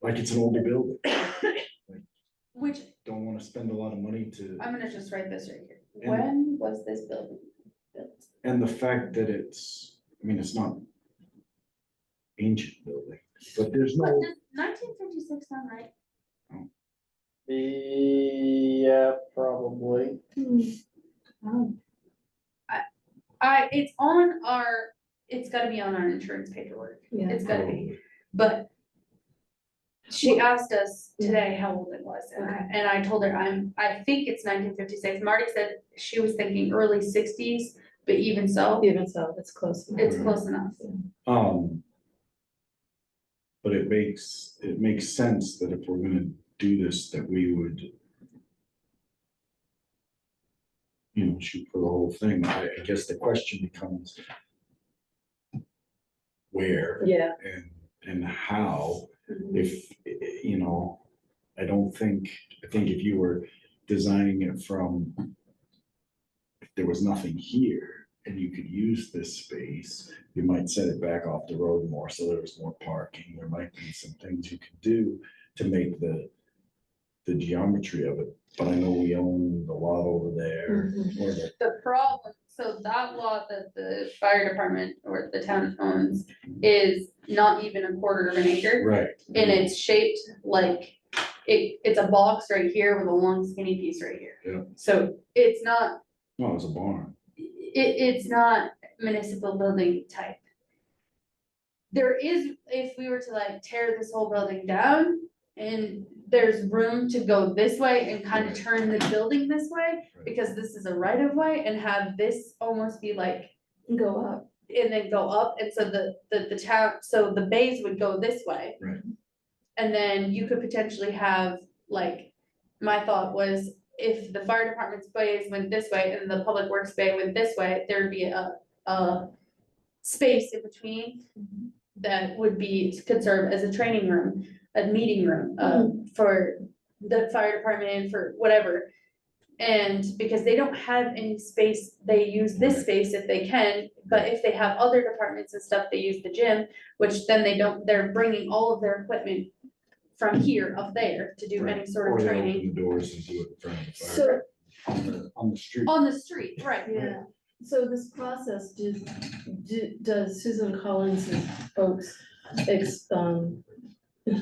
[SPEAKER 4] like it's an older building.
[SPEAKER 1] Which,
[SPEAKER 4] Don't wanna spend a lot of money to,
[SPEAKER 1] I'm gonna just write this right here.
[SPEAKER 4] And-
[SPEAKER 1] When was this building built?
[SPEAKER 4] and the fact that it's, I mean, it's not ancient building, but there's
[SPEAKER 1] What,
[SPEAKER 4] no,
[SPEAKER 1] does 1956 sound right?
[SPEAKER 3] Yeah, probably.
[SPEAKER 2] Oh,
[SPEAKER 1] It's it's gotta be on our insurance paperwork.
[SPEAKER 2] yeah.
[SPEAKER 1] It's gotta be, but she asked us today how old it was, and I told her I think it's 1956. Marty said she was thinking early 60s, but even so,
[SPEAKER 2] Even so, it's close enough.
[SPEAKER 1] it's close enough.
[SPEAKER 4] but it makes sense that if we're gonna do this, that we would, shoot for the whole thing. I guess the question becomes where
[SPEAKER 2] Yeah.
[SPEAKER 4] and how.
[SPEAKER 1] Mhm.
[SPEAKER 4] If, I think if you were designing it from, if there was nothing here and you could use this space, you might set it back off the road more, so there was more parking. There might be some things you could do to make the geometry of it, but I know we own the lot over there,
[SPEAKER 2] Mhm.
[SPEAKER 4] or the,
[SPEAKER 1] The problem, so that lot that the fire department or the town owns is not even a quarter of an acre.
[SPEAKER 4] right.
[SPEAKER 1] And it's shaped like, it's a box right here with a long skinny piece right here.
[SPEAKER 4] Yeah.
[SPEAKER 1] So it's not,
[SPEAKER 4] No, it's a barn.
[SPEAKER 1] it's not municipal building type. There is, if we were to like tear this whole building down and there's room to go this way and kind of
[SPEAKER 4] Right.
[SPEAKER 1] turn the building this way,
[SPEAKER 4] Right.
[SPEAKER 1] because this is a right of way, and have this almost be like,
[SPEAKER 2] Go up.
[SPEAKER 1] and then go up, and so the town, so the bays would go this way.
[SPEAKER 4] Right.
[SPEAKER 1] And then you could potentially have, like, my thought was, if the fire department's bays went this way and the public works bay went this way, there'd be a space in between that could serve as a training room, a meeting room, for the fire department, for whatever. And because they don't have any space, they use this
[SPEAKER 4] Right.
[SPEAKER 1] space if they can, but if they have other departments and stuff, they use the gym, which then they're bringing all of their equipment from here up there to do any sort
[SPEAKER 4] Or
[SPEAKER 1] of
[SPEAKER 4] they
[SPEAKER 1] training
[SPEAKER 4] open the doors and do it in front of the fire,
[SPEAKER 2] So,
[SPEAKER 4] on the street.
[SPEAKER 1] on the street, right?
[SPEAKER 2] yeah, so this process, does Susan Collins's folks,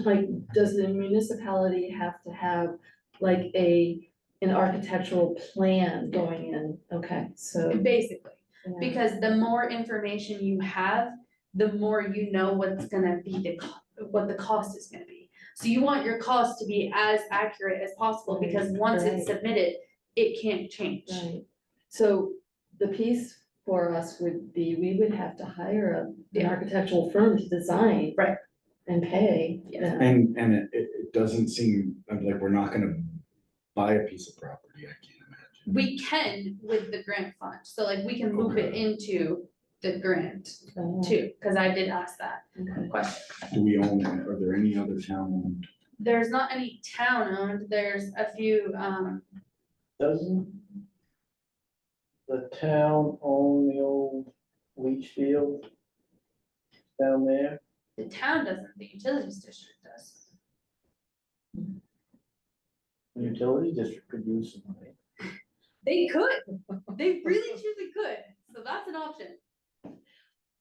[SPEAKER 2] like, does the municipality have to have like an architectural plan going in? Okay, so.
[SPEAKER 1] Basically,
[SPEAKER 2] yeah.
[SPEAKER 1] because the more information you have, the more you know what's gonna be what the cost is gonna be. So you want your cost to be as accurate as possible, because once it's
[SPEAKER 2] Right.
[SPEAKER 1] submitted, it can't change.
[SPEAKER 2] Right, so the piece for us would be, we would have to hire an
[SPEAKER 1] Yeah.
[SPEAKER 2] architectural firm to design.
[SPEAKER 1] Right.
[SPEAKER 2] And pay.
[SPEAKER 1] Yeah.
[SPEAKER 4] And it doesn't seem like we're not gonna buy a piece of property, I can't imagine.
[SPEAKER 1] We can with the grant fund, so like we can loop it
[SPEAKER 4] Okay.
[SPEAKER 1] into the grant
[SPEAKER 2] Oh,
[SPEAKER 1] too, cause I did ask that
[SPEAKER 2] okay.
[SPEAKER 1] question.
[SPEAKER 4] Do we own, are there any other town-owned?
[SPEAKER 1] There's not any town owned, there's a few,
[SPEAKER 3] Doesn't, the town own the old leach field down there?
[SPEAKER 1] The town doesn't, the utilities district does.
[SPEAKER 3] The utility district could use some money.
[SPEAKER 1] They could, they really truly could, so that's an option.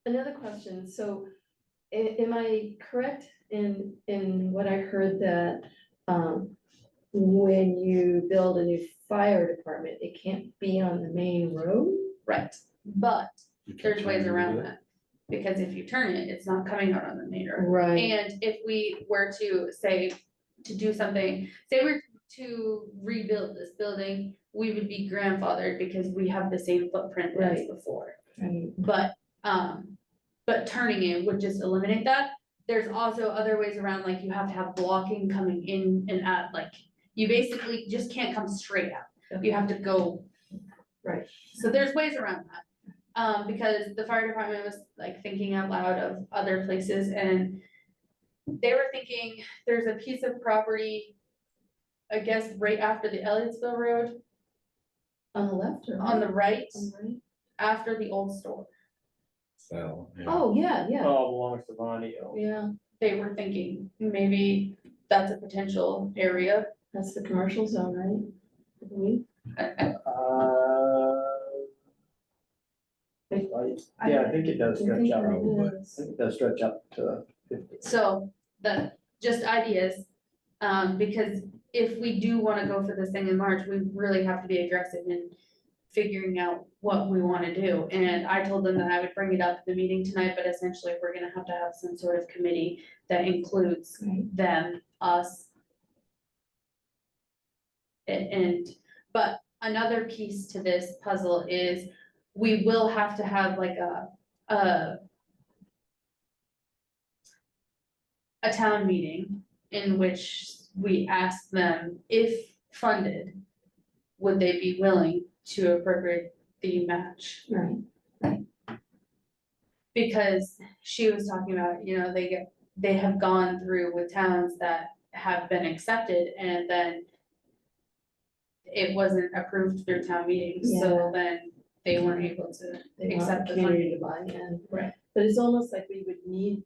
[SPEAKER 2] Another question, so am I correct in what I heard that, when you build a new fire department, it can't be on the main road?
[SPEAKER 1] Right, but
[SPEAKER 4] You can
[SPEAKER 1] there's ways
[SPEAKER 4] turn
[SPEAKER 1] around
[SPEAKER 4] it.
[SPEAKER 1] that, because if you turn it, it's not coming out on the main road.
[SPEAKER 2] Right,
[SPEAKER 1] And if we were to say, to do something, say we're to rebuild this building, we would be grandfathered because we have the same footprint as
[SPEAKER 2] Right.
[SPEAKER 1] before.
[SPEAKER 2] right,
[SPEAKER 1] But turning it would just eliminate that. There's also other ways around, like you have to have blocking coming in and out, like, you basically just can't come straight out. You have to go.
[SPEAKER 2] Right.
[SPEAKER 1] So there's ways around that. Because the fire department was like thinking out loud of other places, and they were thinking, there's a piece of property, I guess, right after the Elliottsville Road,
[SPEAKER 2] on the left or?
[SPEAKER 1] on the right,
[SPEAKER 2] On the right?
[SPEAKER 1] after the old store.
[SPEAKER 4] So, yeah.
[SPEAKER 2] Oh, yeah, yeah,
[SPEAKER 3] Oh, belongs to Vonnie.
[SPEAKER 2] yeah,
[SPEAKER 1] They were thinking maybe that's a potential area.
[SPEAKER 2] that's the commercial zone, right? I believe.
[SPEAKER 3] Yeah, I think it does
[SPEAKER 2] I
[SPEAKER 3] stretch
[SPEAKER 2] think
[SPEAKER 3] out.
[SPEAKER 2] it
[SPEAKER 4] Probably.
[SPEAKER 3] I
[SPEAKER 2] is.
[SPEAKER 3] think it does stretch up to 50.
[SPEAKER 1] So just ideas, because if we do wanna go for this thing in March, we really have to be aggressive in figuring out what we wanna do. And I told them that I would bring it up at the meeting tonight, but essentially we're gonna have to have some sort of committee that includes
[SPEAKER 2] Right.
[SPEAKER 1] them, us. But another piece to this puzzle is we will have to have like a town meeting in which we ask them, if funded, would they be willing to appropriate the match?
[SPEAKER 2] Right,
[SPEAKER 1] Because she was talking about, you know, they have gone through with towns that have been accepted, and then it wasn't approved through town meetings,
[SPEAKER 2] Yeah.
[SPEAKER 1] so then they weren't able to
[SPEAKER 2] they want
[SPEAKER 1] accept
[SPEAKER 2] the
[SPEAKER 1] the
[SPEAKER 2] community
[SPEAKER 1] funding.
[SPEAKER 2] to buy in.
[SPEAKER 1] Right.
[SPEAKER 2] But it's almost like we would need.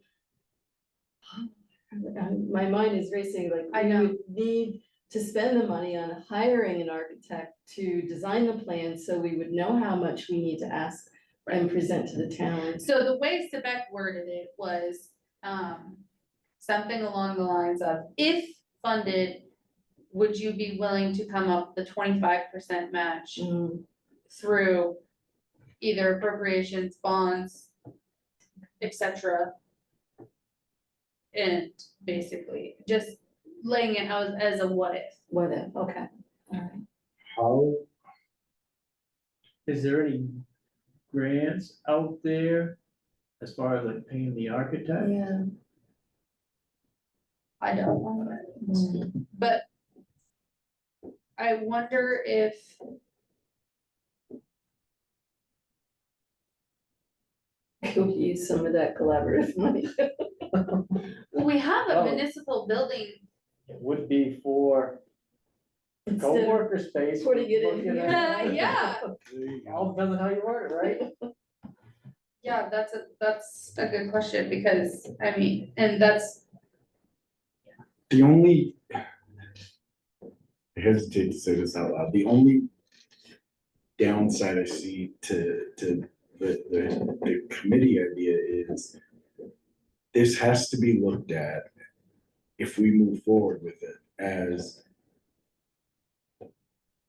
[SPEAKER 2] My mind is racing, like,
[SPEAKER 1] I
[SPEAKER 2] we
[SPEAKER 1] know.
[SPEAKER 2] would need to spend the money on hiring an architect to design the plan, so we would know how much we need to ask and present to the town.
[SPEAKER 1] So the way Sebek worded it was, something along the lines of, if funded, would you be willing to come up with the 25% match
[SPEAKER 2] Mm,
[SPEAKER 1] through either appropriations, bonds, et cetera? And basically, just laying it out as a what if.
[SPEAKER 2] what if, okay, alright.
[SPEAKER 4] How,
[SPEAKER 3] Is there any grants out there as far as like paying the architect?
[SPEAKER 2] Yeah.
[SPEAKER 1] I don't know,
[SPEAKER 2] Mm.
[SPEAKER 1] but I wonder if
[SPEAKER 2] Could we use some of that collaborative money?
[SPEAKER 1] well, we have a
[SPEAKER 3] Oh.
[SPEAKER 1] municipal building.
[SPEAKER 3] It would be for
[SPEAKER 2] Instead of
[SPEAKER 3] co-worker space.
[SPEAKER 2] putting it in
[SPEAKER 3] looking
[SPEAKER 2] here.
[SPEAKER 3] at-
[SPEAKER 1] Yeah.
[SPEAKER 4] there you go.
[SPEAKER 3] All depends on how you word it, right?
[SPEAKER 1] Yeah, that's a good question, because, I mean, and that's,
[SPEAKER 4] The only, I hesitate to say this out loud, the only downside I see to the committee idea is this has to be looked at, if we move forward with it, as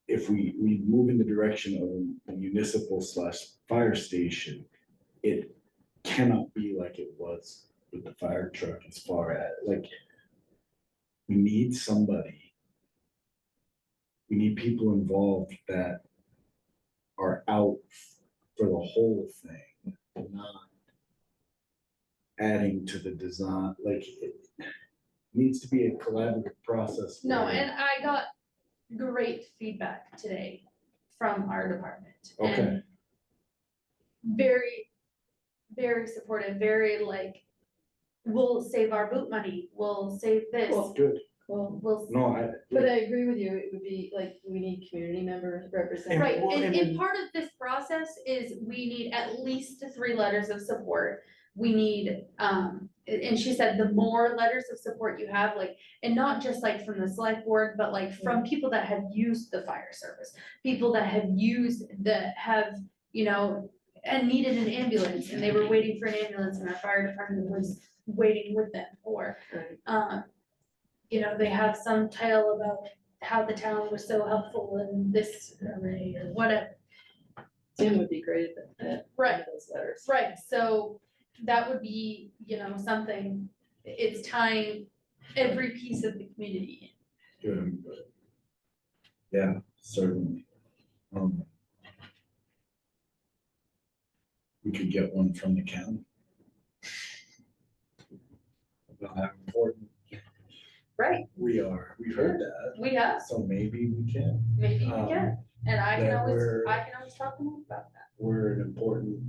[SPEAKER 4] if we move in the direction of a municipal / fire station, it cannot be like it was with the fire truck as far as, like, we need somebody. We need people involved that are out for the whole thing, not adding to the design, like, it needs to be a collaborative process.
[SPEAKER 1] no,
[SPEAKER 4] where-
[SPEAKER 1] and I got great feedback today from our department. and
[SPEAKER 4] Okay,
[SPEAKER 1] Very, very supportive, very like, we'll save our boot money, we'll save this.
[SPEAKER 2] Cool.
[SPEAKER 4] good.
[SPEAKER 2] Well,
[SPEAKER 4] No,
[SPEAKER 2] but I agree with you, it would be like, we need community members representing.
[SPEAKER 1] Right,
[SPEAKER 4] well,
[SPEAKER 1] and
[SPEAKER 4] and then-
[SPEAKER 1] part of this process is we need at least 3 letters of support. We need, and she said the more letters of support you have, like, and not just like from the select board, but like from people that have used the fire service. People that have you know, and needed an ambulance, and they were waiting for an ambulance, and our fire department was waiting with them, or,
[SPEAKER 2] Right.
[SPEAKER 1] you know, they have some tale about how the town was so helpful in this array or whatever.
[SPEAKER 2] Tim would be great at
[SPEAKER 1] Right.
[SPEAKER 2] one of those letters.
[SPEAKER 1] Right, so that would be, you know, something, it's tying every piece of the community
[SPEAKER 4] good. Yeah, certainly. We could get one from the county. About how important
[SPEAKER 1] in. Right,
[SPEAKER 4] we are, we've heard that,
[SPEAKER 1] we have,
[SPEAKER 4] so maybe we can.
[SPEAKER 1] maybe we can, and I can
[SPEAKER 4] that
[SPEAKER 1] always,
[SPEAKER 4] we're-
[SPEAKER 1] talk to them about that.
[SPEAKER 4] We're an important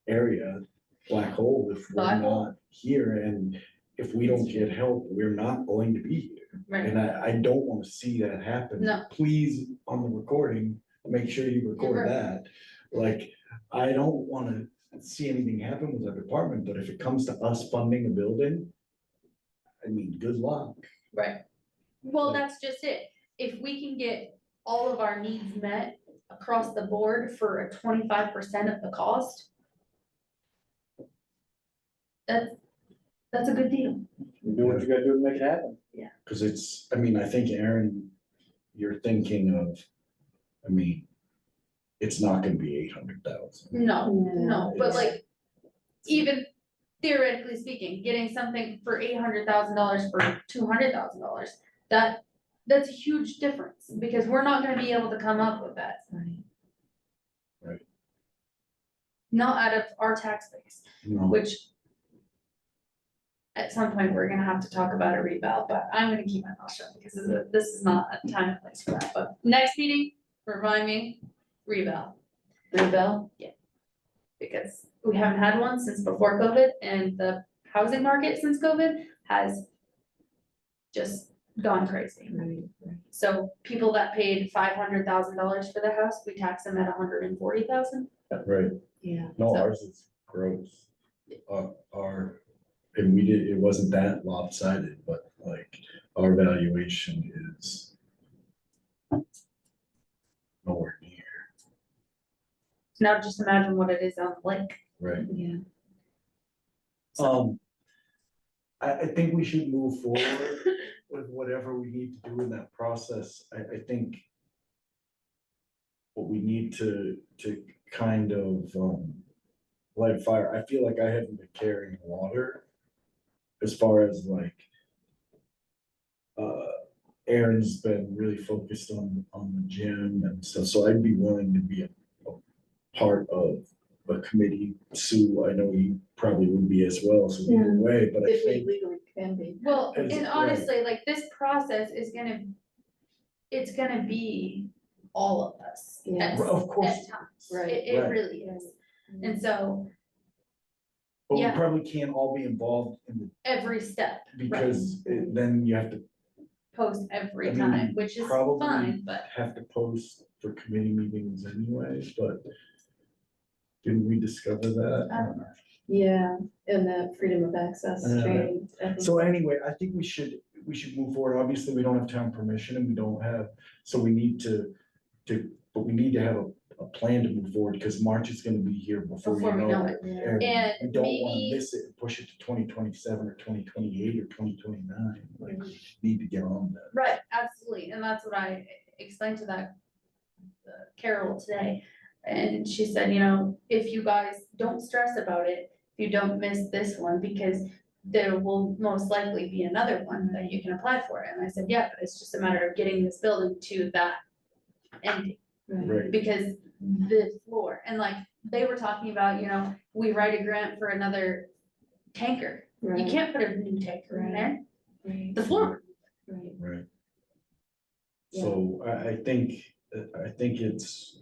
[SPEAKER 4] area, black hole, if we're
[SPEAKER 1] Black hole.
[SPEAKER 4] not here, and if we don't get help, we're not going to be here.
[SPEAKER 1] Right,
[SPEAKER 4] And I don't wanna see that happen.
[SPEAKER 1] No.
[SPEAKER 4] Please, on the recording, make sure you record
[SPEAKER 1] right.
[SPEAKER 4] that. Like, I don't wanna see anything happen with our department, but if it comes to us funding a building, I mean, good luck.
[SPEAKER 1] right. Well,
[SPEAKER 4] Like-
[SPEAKER 1] that's just it, if we can get all of our needs met across the board for a 25% of the cost. That's a good deal.
[SPEAKER 3] You do what you gotta do to make it happen.
[SPEAKER 4] Cause it's, I mean, I think Aaron, you're thinking of, I mean, it's not gonna be 800,000.
[SPEAKER 1] No, but
[SPEAKER 4] It's-
[SPEAKER 1] like, even theoretically speaking, getting something for $800,000 for $200,000, that's a huge difference, because we're not gonna be able to come up with that.
[SPEAKER 2] Right.
[SPEAKER 1] Not out of our tax base,
[SPEAKER 4] No,
[SPEAKER 1] which at some point, we're gonna have to talk about a reval, but I'm gonna keep my mouth shut, because this is not a time and place for that, but next meeting, remind me, reval.
[SPEAKER 2] Rebel?
[SPEAKER 1] Because we haven't had one since before COVID, and the housing market since COVID has just gone crazy.
[SPEAKER 2] Right, right.
[SPEAKER 1] So people that paid $500,000 for their house, we tax them at 140,000.
[SPEAKER 4] right,
[SPEAKER 2] Yeah.
[SPEAKER 4] no,
[SPEAKER 1] So-
[SPEAKER 4] ours is gross. And we did, it wasn't that lopsided, but like, our valuation is nowhere near,
[SPEAKER 1] Now just imagine what it is on the lake.
[SPEAKER 4] right?
[SPEAKER 2] Yeah.
[SPEAKER 4] I think we should move forward with whatever we need to do in that process. I think what we need to kind of, light a fire, I feel like I haven't been carrying water as far as like, Aaron's been really focused on the gym and stuff, so I'd be willing to be a part of a committee. Sue, I know you probably would be as well, so either way, but I
[SPEAKER 2] If we
[SPEAKER 4] think,
[SPEAKER 2] legally can be.
[SPEAKER 1] Well,
[SPEAKER 4] Is-
[SPEAKER 1] and
[SPEAKER 4] right.
[SPEAKER 1] honestly, like this process is it's gonna be all of us.
[SPEAKER 2] Yeah.
[SPEAKER 1] at-
[SPEAKER 4] of course,
[SPEAKER 1] At times,
[SPEAKER 2] Right.
[SPEAKER 1] it
[SPEAKER 4] Right.
[SPEAKER 1] really is, and so
[SPEAKER 4] but we
[SPEAKER 1] yeah.
[SPEAKER 4] probably can't all be involved in the,
[SPEAKER 1] every step,
[SPEAKER 4] because then you have to
[SPEAKER 1] post every
[SPEAKER 4] I mean,
[SPEAKER 1] time, which is
[SPEAKER 4] probably-
[SPEAKER 1] fine, but
[SPEAKER 4] have to post for committee meetings anyway, but didn't we discover that?
[SPEAKER 1] I don't know.
[SPEAKER 2] Yeah, and the freedom of access
[SPEAKER 4] Uh,
[SPEAKER 2] training. I think.
[SPEAKER 4] So anyway, I think we should move forward. Obviously, we don't have town permission and we don't have, so we need but we need to have a plan to move forward, because March is gonna be here before
[SPEAKER 1] Before we
[SPEAKER 4] you
[SPEAKER 1] know
[SPEAKER 4] know
[SPEAKER 1] it.
[SPEAKER 4] it.
[SPEAKER 2] Yeah.
[SPEAKER 1] And
[SPEAKER 4] We don't wanna
[SPEAKER 1] maybe-
[SPEAKER 4] miss it and push it to 2027 or 2028 or 2029. Like, we need to get on that.
[SPEAKER 1] Right, absolutely, and that's what I explained to that Carol today. And she said, you know, if you guys don't stress about it, you don't miss this one, because there will most likely be another one that you can apply for. And I said, yeah, but it's just a matter of getting this building to that ending,
[SPEAKER 2] Right.
[SPEAKER 4] Right,
[SPEAKER 1] because the floor, and like, they were talking about, you know, we write a grant for another tanker. You
[SPEAKER 2] Right,
[SPEAKER 1] can't put a new tanker in there,
[SPEAKER 2] right,
[SPEAKER 1] the floor.
[SPEAKER 2] right.
[SPEAKER 4] right.
[SPEAKER 2] Yeah.
[SPEAKER 4] So I think it's,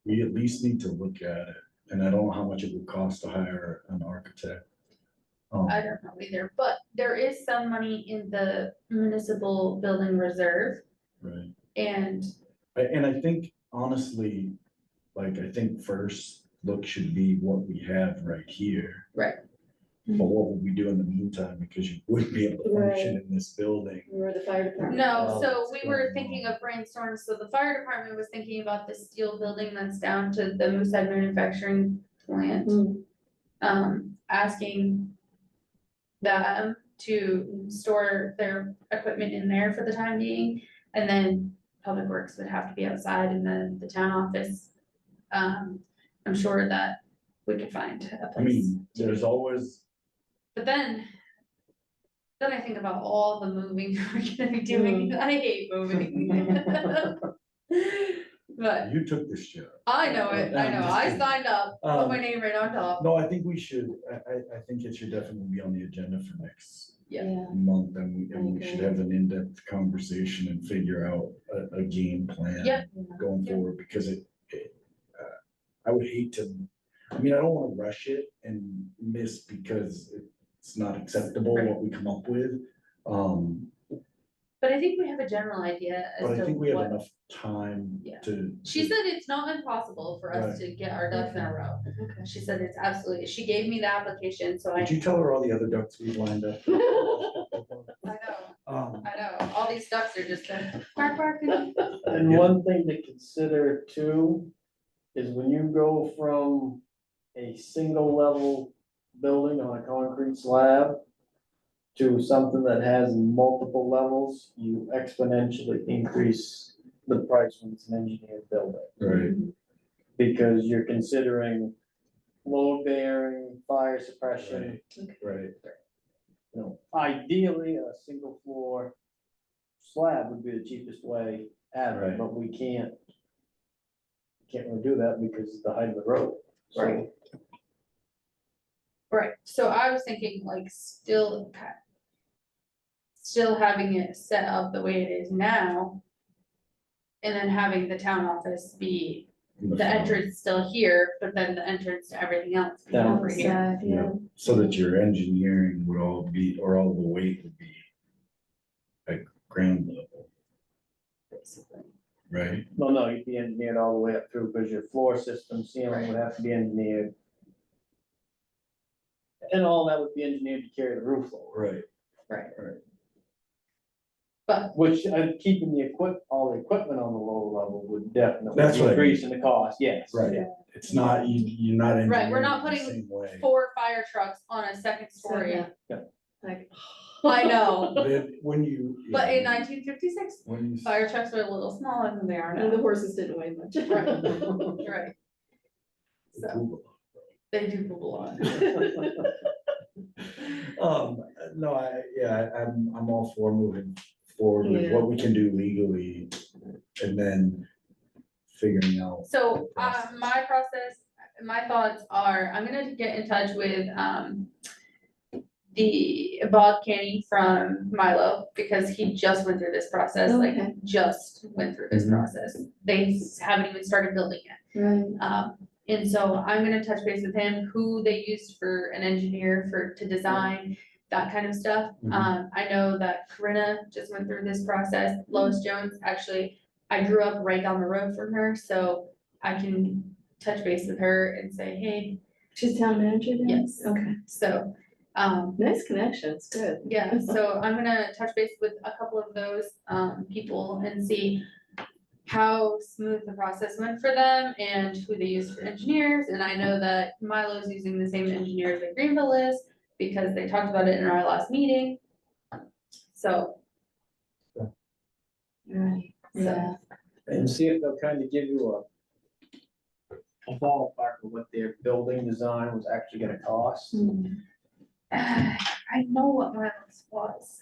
[SPEAKER 4] we at least need to look at it, and I don't know how much it would cost to hire an architect.
[SPEAKER 1] I don't know either, but there is some money in the municipal building reserve
[SPEAKER 4] Right.
[SPEAKER 1] and,
[SPEAKER 4] And I think honestly, like, I think first look should be what we have right here.
[SPEAKER 1] right,
[SPEAKER 4] But what would we do in the meantime, because you wouldn't be able to function in this building.
[SPEAKER 2] Where the fire department.
[SPEAKER 1] no,
[SPEAKER 4] Well,
[SPEAKER 1] so
[SPEAKER 4] it's
[SPEAKER 1] we were
[SPEAKER 4] going
[SPEAKER 1] thinking
[SPEAKER 4] on.
[SPEAKER 1] of brainstorm, so the fire department was thinking about the steel building that's down to the Moosehead manufacturing plant. Asking them to store their equipment in there for the time being. And then Public Works would have to be outside in the town office. I'm sure that we could find a
[SPEAKER 4] I
[SPEAKER 1] place.
[SPEAKER 4] mean, there's always,
[SPEAKER 1] But then I think about all the moving we're gonna be doing, I hate moving. But
[SPEAKER 4] you took this job.
[SPEAKER 1] I know it, I
[SPEAKER 4] I'm
[SPEAKER 1] know,
[SPEAKER 4] just
[SPEAKER 1] I
[SPEAKER 4] kidding.
[SPEAKER 1] signed up, put my name right on top.
[SPEAKER 4] No, I think we should, I think it should definitely be on the agenda for next
[SPEAKER 1] Yeah.
[SPEAKER 4] month, and we should
[SPEAKER 2] Okay.
[SPEAKER 4] have an in-depth conversation and figure out a game plan.
[SPEAKER 1] Yep.
[SPEAKER 4] Going
[SPEAKER 1] Yep.
[SPEAKER 4] forward, because I would hate to, I mean, I don't wanna rush it and miss because it's not acceptable what we come up with.
[SPEAKER 1] But I think we have a general idea as
[SPEAKER 4] But I
[SPEAKER 1] to
[SPEAKER 4] think we have
[SPEAKER 1] what,
[SPEAKER 4] enough time
[SPEAKER 1] Yeah.
[SPEAKER 4] to.
[SPEAKER 1] she said it's not impossible for us to get our ducks in a row.
[SPEAKER 2] Okay.
[SPEAKER 1] She said it's absolutely, she gave me the application, so
[SPEAKER 4] Did you tell her all the other ducks we've lined up?
[SPEAKER 1] I know,
[SPEAKER 4] Um,
[SPEAKER 1] I know, all these ducks are just bark, bark, and
[SPEAKER 3] And one thing to consider too, is when you go from a single level building on a concrete slab to something that has multiple levels, you exponentially increase the price when it's an engineered building.
[SPEAKER 4] Right,
[SPEAKER 3] Because you're considering load bearing, fire suppression,
[SPEAKER 4] right.
[SPEAKER 3] you know, ideally, a single floor slab would be the cheapest way out of it,
[SPEAKER 4] Right.
[SPEAKER 3] but we can't really do that because of the height of the road. So,
[SPEAKER 1] Right. Right, so I was thinking like still having it set up the way it is now. And then having the town office be the entrance still here, but then the entrance to everything else be
[SPEAKER 3] Down.
[SPEAKER 1] over here.
[SPEAKER 2] Outside, yeah.
[SPEAKER 4] So that your engineering would all be, or all the weight would be at ground level,
[SPEAKER 1] Basically.
[SPEAKER 4] right?
[SPEAKER 3] no, you'd be engineered all the way up through, because your floor system ceiling would have to be engineered. And all that would be engineered to carry the roof load,
[SPEAKER 4] Right.
[SPEAKER 1] Right.
[SPEAKER 4] Right.
[SPEAKER 1] But
[SPEAKER 3] which, keeping all the equipment on the lower level would definitely
[SPEAKER 4] That's what I
[SPEAKER 3] increase in the cost, yes.
[SPEAKER 4] Right.
[SPEAKER 3] Yeah.
[SPEAKER 4] It's not, you're not
[SPEAKER 1] Right, we're
[SPEAKER 4] engineering
[SPEAKER 1] not
[SPEAKER 4] it the
[SPEAKER 1] putting
[SPEAKER 4] same way.
[SPEAKER 1] 4 fire trucks on a second story.
[SPEAKER 3] Yeah.
[SPEAKER 2] Like.
[SPEAKER 1] I know,
[SPEAKER 4] But when you.
[SPEAKER 1] but in 1956,
[SPEAKER 4] When you.
[SPEAKER 1] fire trucks were a little smaller than they are
[SPEAKER 2] And the
[SPEAKER 1] now.
[SPEAKER 2] horses didn't weigh much.
[SPEAKER 1] Right. Right, so
[SPEAKER 4] Google.
[SPEAKER 1] they do move a lot.
[SPEAKER 4] No, I'm all for moving forward with what we can do legally and then figuring out.
[SPEAKER 1] So, my thoughts are, I'm gonna get in touch with, the Bob Kenny from Milo, because he just went through this process, like,
[SPEAKER 2] Okay.
[SPEAKER 1] just went through this
[SPEAKER 4] Mhm.
[SPEAKER 1] process. They haven't even started building yet.
[SPEAKER 2] Right.
[SPEAKER 1] And so I'm gonna touch base with him, who they used for an engineer to design, that kind of stuff.
[SPEAKER 4] Mhm.
[SPEAKER 1] I know that Corinna just went through this process, Lois Jones, actually, I grew up right down the road from her, so I can touch base with her and say, hey,
[SPEAKER 2] She's town manager now?
[SPEAKER 1] Yes.
[SPEAKER 2] Okay.
[SPEAKER 1] so,
[SPEAKER 2] Nice connections, good.
[SPEAKER 1] yeah, so I'm gonna touch base with a couple of those, people and see how smooth the process went for them and who they used for engineers, and I know that Milo's using the same engineers that Greenville is, because they talked about it in our last meeting. So,
[SPEAKER 2] Right, yeah.
[SPEAKER 3] And see if they'll kind of give you a ballpark of what their building design was actually gonna cost.
[SPEAKER 1] I know what Milo's was.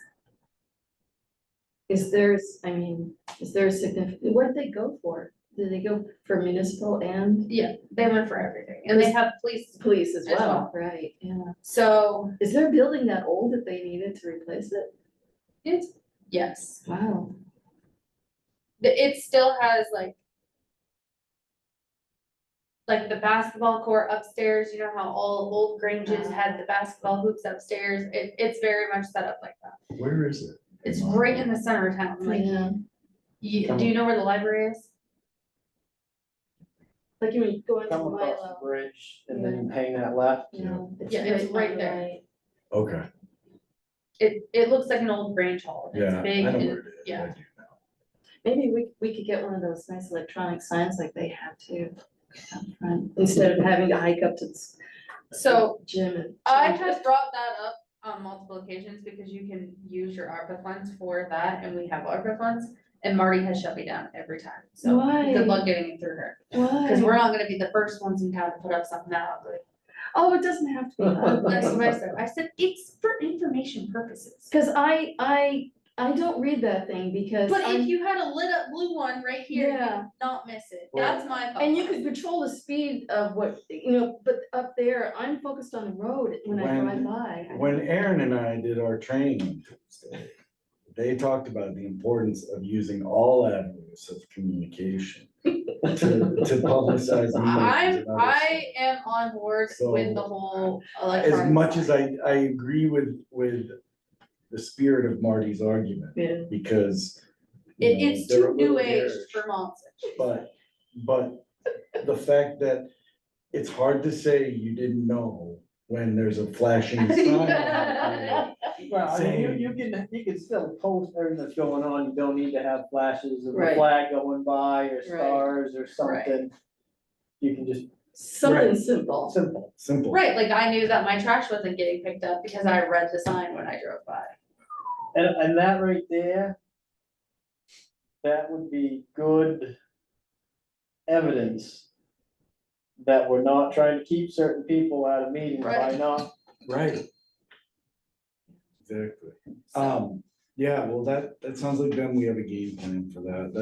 [SPEAKER 2] Is there a significant, what did they go for? Did they go for municipal and
[SPEAKER 1] Yeah, they went for everything, and they have police,
[SPEAKER 2] police as
[SPEAKER 1] As well.
[SPEAKER 2] well? Right, yeah.
[SPEAKER 1] so
[SPEAKER 2] Is their building that old that they needed to replace it?
[SPEAKER 1] it's, yes.
[SPEAKER 2] Wow.
[SPEAKER 1] It still has like like the basketball court upstairs, you know how all old Granges had the basketball hoops upstairs? It's very much set up like that.
[SPEAKER 4] Where is it?
[SPEAKER 1] It's right in the center of town, like,
[SPEAKER 2] Yeah,
[SPEAKER 1] do you know where the library is?
[SPEAKER 2] like you would go into
[SPEAKER 3] Come across
[SPEAKER 2] Milo,
[SPEAKER 3] the bridge and then hang that left.
[SPEAKER 2] you know.
[SPEAKER 1] Yeah, it's right
[SPEAKER 2] on the
[SPEAKER 1] there.
[SPEAKER 2] right.
[SPEAKER 4] Okay,
[SPEAKER 1] It looks like an old Grange hall, and
[SPEAKER 4] yeah,
[SPEAKER 1] it's big,
[SPEAKER 4] I know
[SPEAKER 1] and,
[SPEAKER 4] where it is.
[SPEAKER 1] yeah.
[SPEAKER 4] I do know.
[SPEAKER 2] Maybe we could get one of those nice electronic signs like they have too, out front, instead of having to hike up to the
[SPEAKER 1] So
[SPEAKER 2] gym and.
[SPEAKER 1] I have brought that up on multiple occasions because you can use your ARPA funds for that, and we have ARPA funds, and Marty has shut me down every time, so
[SPEAKER 2] Why?
[SPEAKER 1] good luck getting it through her. Cause
[SPEAKER 2] Why?
[SPEAKER 1] we're not gonna be the first ones in town to put up something that ugly.
[SPEAKER 2] Oh, it doesn't have to be
[SPEAKER 1] That's what
[SPEAKER 2] ugly.
[SPEAKER 1] I said, it's for information purposes.
[SPEAKER 2] Cause I don't read that thing because.
[SPEAKER 1] But if
[SPEAKER 2] I'm-
[SPEAKER 1] you had a lit up blue one right here, you
[SPEAKER 2] Yeah.
[SPEAKER 1] would not miss it,
[SPEAKER 3] Well-
[SPEAKER 1] that's my thought.
[SPEAKER 2] And you could control the speed of what, you know, but up there, I'm focused on the road when I
[SPEAKER 4] When-
[SPEAKER 2] drive by.
[SPEAKER 4] When Aaron and I did our training on Tuesday, they talked about the importance of using all avenues of communication to publicize. emails and other
[SPEAKER 1] I
[SPEAKER 4] stuff.
[SPEAKER 1] am on board with the whole
[SPEAKER 4] As
[SPEAKER 1] electronic.
[SPEAKER 4] much as I agree with the spirit of Marty's argument,
[SPEAKER 2] Yeah.
[SPEAKER 4] because. you know,
[SPEAKER 1] It's
[SPEAKER 4] they're a
[SPEAKER 1] too new
[SPEAKER 4] little
[SPEAKER 1] age
[SPEAKER 4] garish,
[SPEAKER 1] for Monson.
[SPEAKER 4] But the fact that it's hard to say you didn't know when there's a flashing sign.
[SPEAKER 3] Well, I mean,
[SPEAKER 4] Saying-
[SPEAKER 3] you can still post everything that's going on, you don't need to have flashes of a
[SPEAKER 2] Right.
[SPEAKER 3] flag going by or
[SPEAKER 2] Right.
[SPEAKER 3] stars or something. You can just,
[SPEAKER 2] Something
[SPEAKER 4] Right.
[SPEAKER 2] simple.
[SPEAKER 3] simple.
[SPEAKER 4] Simple.
[SPEAKER 1] Right, like I knew that my trash wasn't getting picked up because I read the sign when I drove by.
[SPEAKER 3] And that right there, that would be good evidence that we're not trying to keep certain people out of meetings by
[SPEAKER 1] Right.
[SPEAKER 3] not.
[SPEAKER 4] Right. Exactly.
[SPEAKER 1] So,
[SPEAKER 4] Yeah, well, that sounds like then we have a game plan for that.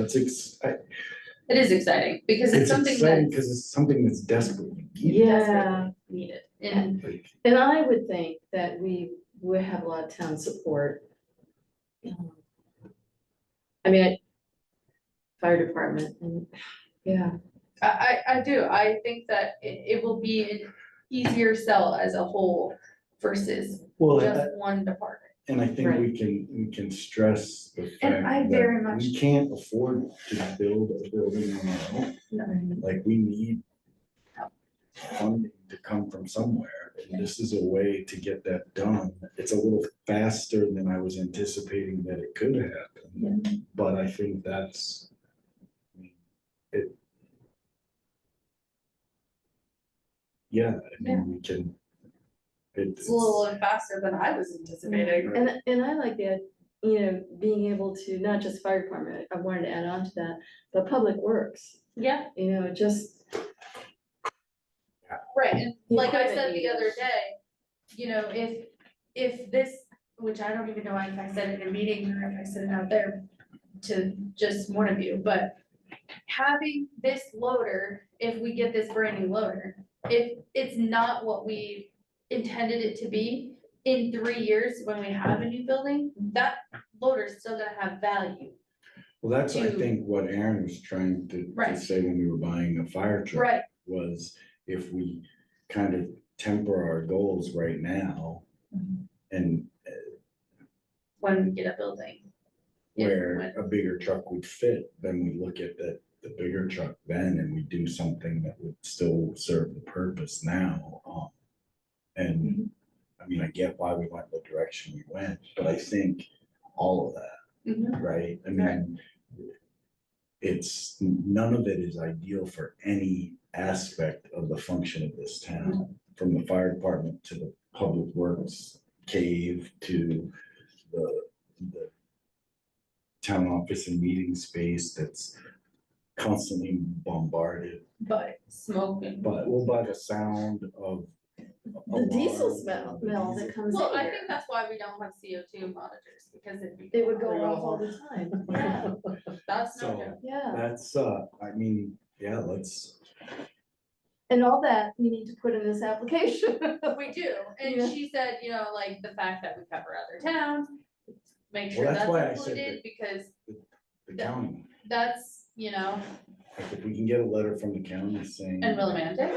[SPEAKER 1] it is exciting because it's something
[SPEAKER 4] exciting
[SPEAKER 1] that's
[SPEAKER 4] because it's something that's desperately needed.
[SPEAKER 2] Yeah,
[SPEAKER 1] desperately needed. And
[SPEAKER 4] Like,
[SPEAKER 2] and I would think that we would have a lot of town support. I mean, fire department and, yeah.
[SPEAKER 1] I do, I think that it will be an easier sell as a whole versus
[SPEAKER 4] well,
[SPEAKER 1] just one department.
[SPEAKER 4] and I think
[SPEAKER 2] Right.
[SPEAKER 4] we can stress the
[SPEAKER 1] And I
[SPEAKER 4] fact
[SPEAKER 1] very
[SPEAKER 4] that
[SPEAKER 1] much-
[SPEAKER 4] we can't afford to build a building on our own. Like, we need funding to come from somewhere, and this is a way to get that done. It's a little faster than I was anticipating that it could happen, but I think that's it. Yeah, I mean, we can.
[SPEAKER 1] It's a little faster than I was anticipating.
[SPEAKER 2] And I like that, you know, being able to, not just fire department, I wanted to add on to that, but public works,
[SPEAKER 1] Yeah,
[SPEAKER 2] you know, just.
[SPEAKER 1] right, and
[SPEAKER 2] The
[SPEAKER 1] like I
[SPEAKER 2] equipment
[SPEAKER 1] said the other
[SPEAKER 2] needed.
[SPEAKER 1] day, you know, if this, which I don't even know if I said it in a meeting or if I said it out there to just one of you, but having this loader, if we get this brand new loader, if it's not what we intended it to be, in 3 years, when we have a new building, that loader's still gonna have value.
[SPEAKER 4] Well, that's, I
[SPEAKER 1] to-
[SPEAKER 4] think, what Aaron was trying to
[SPEAKER 1] Right.
[SPEAKER 4] say when we were buying a fire truck.
[SPEAKER 1] Right,
[SPEAKER 4] Was if we kind of temper our goals right now and
[SPEAKER 1] when we get a building. If
[SPEAKER 4] where
[SPEAKER 1] when-
[SPEAKER 4] a bigger truck would fit, then we look at the bigger truck then and we do something that would still serve the purpose now. And I mean, I get why we went the direction we went, but I think all of that,
[SPEAKER 1] Mhm.
[SPEAKER 4] right? I mean, none of it is ideal for any aspect of the function of this town, from the fire department to the public works cave to the town office and meeting space that's constantly bombarded
[SPEAKER 1] But smoking.
[SPEAKER 4] by the sound of.
[SPEAKER 2] The diesel
[SPEAKER 4] alarms
[SPEAKER 2] smell,
[SPEAKER 4] and the
[SPEAKER 2] smell
[SPEAKER 4] diesel-
[SPEAKER 2] that comes
[SPEAKER 1] Well,
[SPEAKER 2] in
[SPEAKER 1] I
[SPEAKER 2] here.
[SPEAKER 1] think that's why we don't have CO2 monitors, because
[SPEAKER 2] It would go off all the time, yeah,
[SPEAKER 1] That's no
[SPEAKER 4] So-
[SPEAKER 1] joke.
[SPEAKER 2] yeah.
[SPEAKER 4] That's, I mean, yeah, let's,
[SPEAKER 2] And all that we need to put in this application.
[SPEAKER 1] We do, and
[SPEAKER 2] Yeah.
[SPEAKER 1] she said, you know, like the fact that we cover other towns, make
[SPEAKER 4] Well,
[SPEAKER 1] sure
[SPEAKER 4] that's
[SPEAKER 1] that's
[SPEAKER 4] why I said
[SPEAKER 1] included,
[SPEAKER 4] that-
[SPEAKER 1] because
[SPEAKER 4] the county.
[SPEAKER 1] that's you know,
[SPEAKER 4] Like, if we can get a letter from the county saying.
[SPEAKER 1] and Willimantic.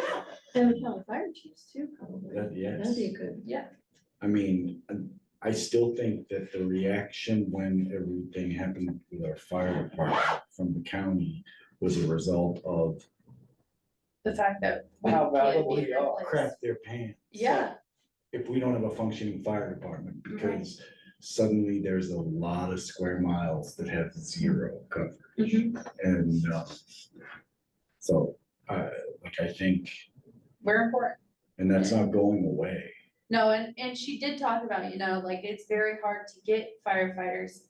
[SPEAKER 2] And the county fire chiefs too, probably.
[SPEAKER 4] That, yes.
[SPEAKER 2] That'd be a good.
[SPEAKER 4] I mean, I still think that the reaction when everything happened with our fire department from the county was a result of
[SPEAKER 1] The fact that. we
[SPEAKER 3] How
[SPEAKER 1] can't
[SPEAKER 3] valuable
[SPEAKER 1] be
[SPEAKER 3] we are.
[SPEAKER 1] replaced.
[SPEAKER 4] crap their pants.
[SPEAKER 1] Yeah,
[SPEAKER 4] If we don't have a functioning fire department, because suddenly there's a lot of square miles that have zero coverage. And, so, like, I think,
[SPEAKER 1] we're important.
[SPEAKER 4] and that's not going away.
[SPEAKER 1] No, and she did talk about, you know, like, it's very hard to get firefighters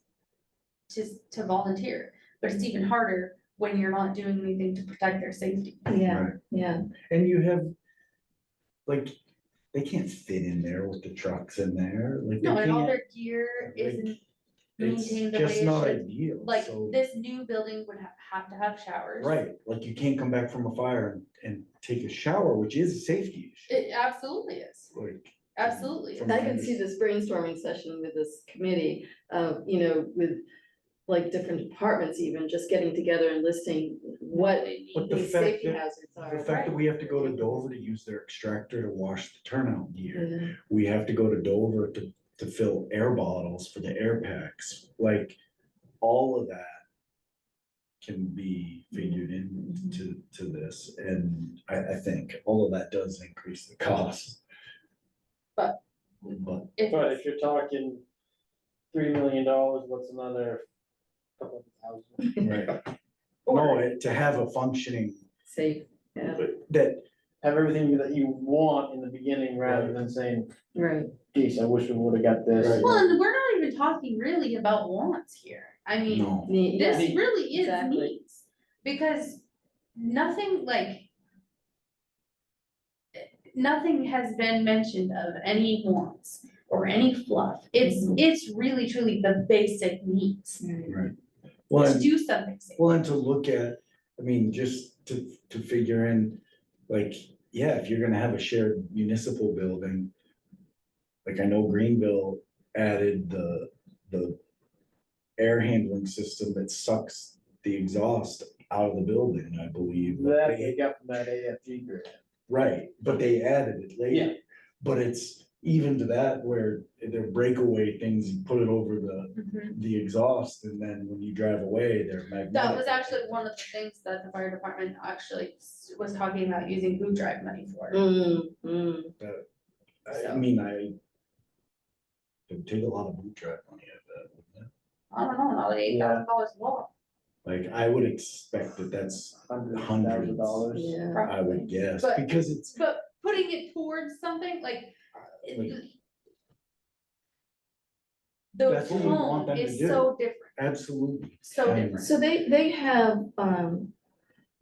[SPEAKER 1] to volunteer, but it's even harder when you're not doing anything to protect their safety.
[SPEAKER 2] Yeah,
[SPEAKER 4] Right.
[SPEAKER 2] yeah.
[SPEAKER 4] And you have, like, they can't fit in there with the trucks in there, like, they
[SPEAKER 1] No, and all
[SPEAKER 4] can't,
[SPEAKER 1] their gear isn't
[SPEAKER 4] it's
[SPEAKER 1] maintained the way
[SPEAKER 4] just
[SPEAKER 1] it
[SPEAKER 4] not
[SPEAKER 1] should.
[SPEAKER 4] ideal,
[SPEAKER 1] Like,
[SPEAKER 4] so.
[SPEAKER 1] this new building would have to have showers.
[SPEAKER 4] Right, like you can't come back from a fire and take a shower, which is a safety issue,
[SPEAKER 1] It absolutely is,
[SPEAKER 4] like.
[SPEAKER 1] absolutely.
[SPEAKER 4] From
[SPEAKER 2] I
[SPEAKER 4] my
[SPEAKER 2] can see this brainstorming session with this committee, you know, with like different departments even, just getting together and listing what
[SPEAKER 4] But the
[SPEAKER 2] these
[SPEAKER 4] fact
[SPEAKER 2] safety
[SPEAKER 4] that,
[SPEAKER 2] hazards
[SPEAKER 4] the
[SPEAKER 2] are.
[SPEAKER 4] fact that we have to go to Dover to use their extractor to wash the turnout gear.
[SPEAKER 2] Yeah.
[SPEAKER 4] We have to go to Dover to fill air bottles for the air packs, like, all of that can be figured into this, and I think all of that does increase the cost.
[SPEAKER 1] But-
[SPEAKER 4] But,
[SPEAKER 3] But if you're talking $3 million, what's another couple of thousand?
[SPEAKER 4] right, no, to have a functioning,
[SPEAKER 2] Safe, yeah,
[SPEAKER 4] that,
[SPEAKER 3] Have everything that you want in the beginning rather than saying,
[SPEAKER 2] right.
[SPEAKER 3] geez, I wish we would have got this.
[SPEAKER 4] Right.
[SPEAKER 1] Well, and we're not even talking really about wants here. I mean,
[SPEAKER 4] no,
[SPEAKER 1] this
[SPEAKER 3] Yeah.
[SPEAKER 1] really is
[SPEAKER 2] Exactly.
[SPEAKER 1] needs, because nothing like. Nothing has been mentioned of any wants or any fluff. It's really truly the basic needs
[SPEAKER 4] right. Well,
[SPEAKER 1] to
[SPEAKER 4] and-
[SPEAKER 1] do something safe.
[SPEAKER 4] Well, and to look at, I mean, just to figure in, like, yeah, if you're gonna have a shared municipal building. Like, I know Greenville added the air handling system that sucks the exhaust out of the building, I believe.
[SPEAKER 3] That they got from that AFG grant.
[SPEAKER 4] Right, but they added it
[SPEAKER 3] Yeah.
[SPEAKER 4] later. But it's even to that where they're breakaway things, you put it over the exhaust, and then when you drive away, they're magnetic.
[SPEAKER 1] That was actually one of the things that the fire department actually was talking about using boot drive money for.
[SPEAKER 4] I mean, it would take a lot of boot drive money out of that, wouldn't it?
[SPEAKER 1] I don't know, now $8,000 a wall.
[SPEAKER 4] Like, I would expect that that's
[SPEAKER 3] $100,000.
[SPEAKER 2] Yeah.
[SPEAKER 4] I would guess,
[SPEAKER 1] But-
[SPEAKER 4] because it's,
[SPEAKER 1] But putting it towards something like.
[SPEAKER 4] Like,
[SPEAKER 1] The
[SPEAKER 4] That's what we want
[SPEAKER 1] tone
[SPEAKER 4] them to
[SPEAKER 1] is
[SPEAKER 4] do.
[SPEAKER 1] so different,
[SPEAKER 4] absolutely.
[SPEAKER 1] so
[SPEAKER 4] And-
[SPEAKER 1] different.
[SPEAKER 2] So they have,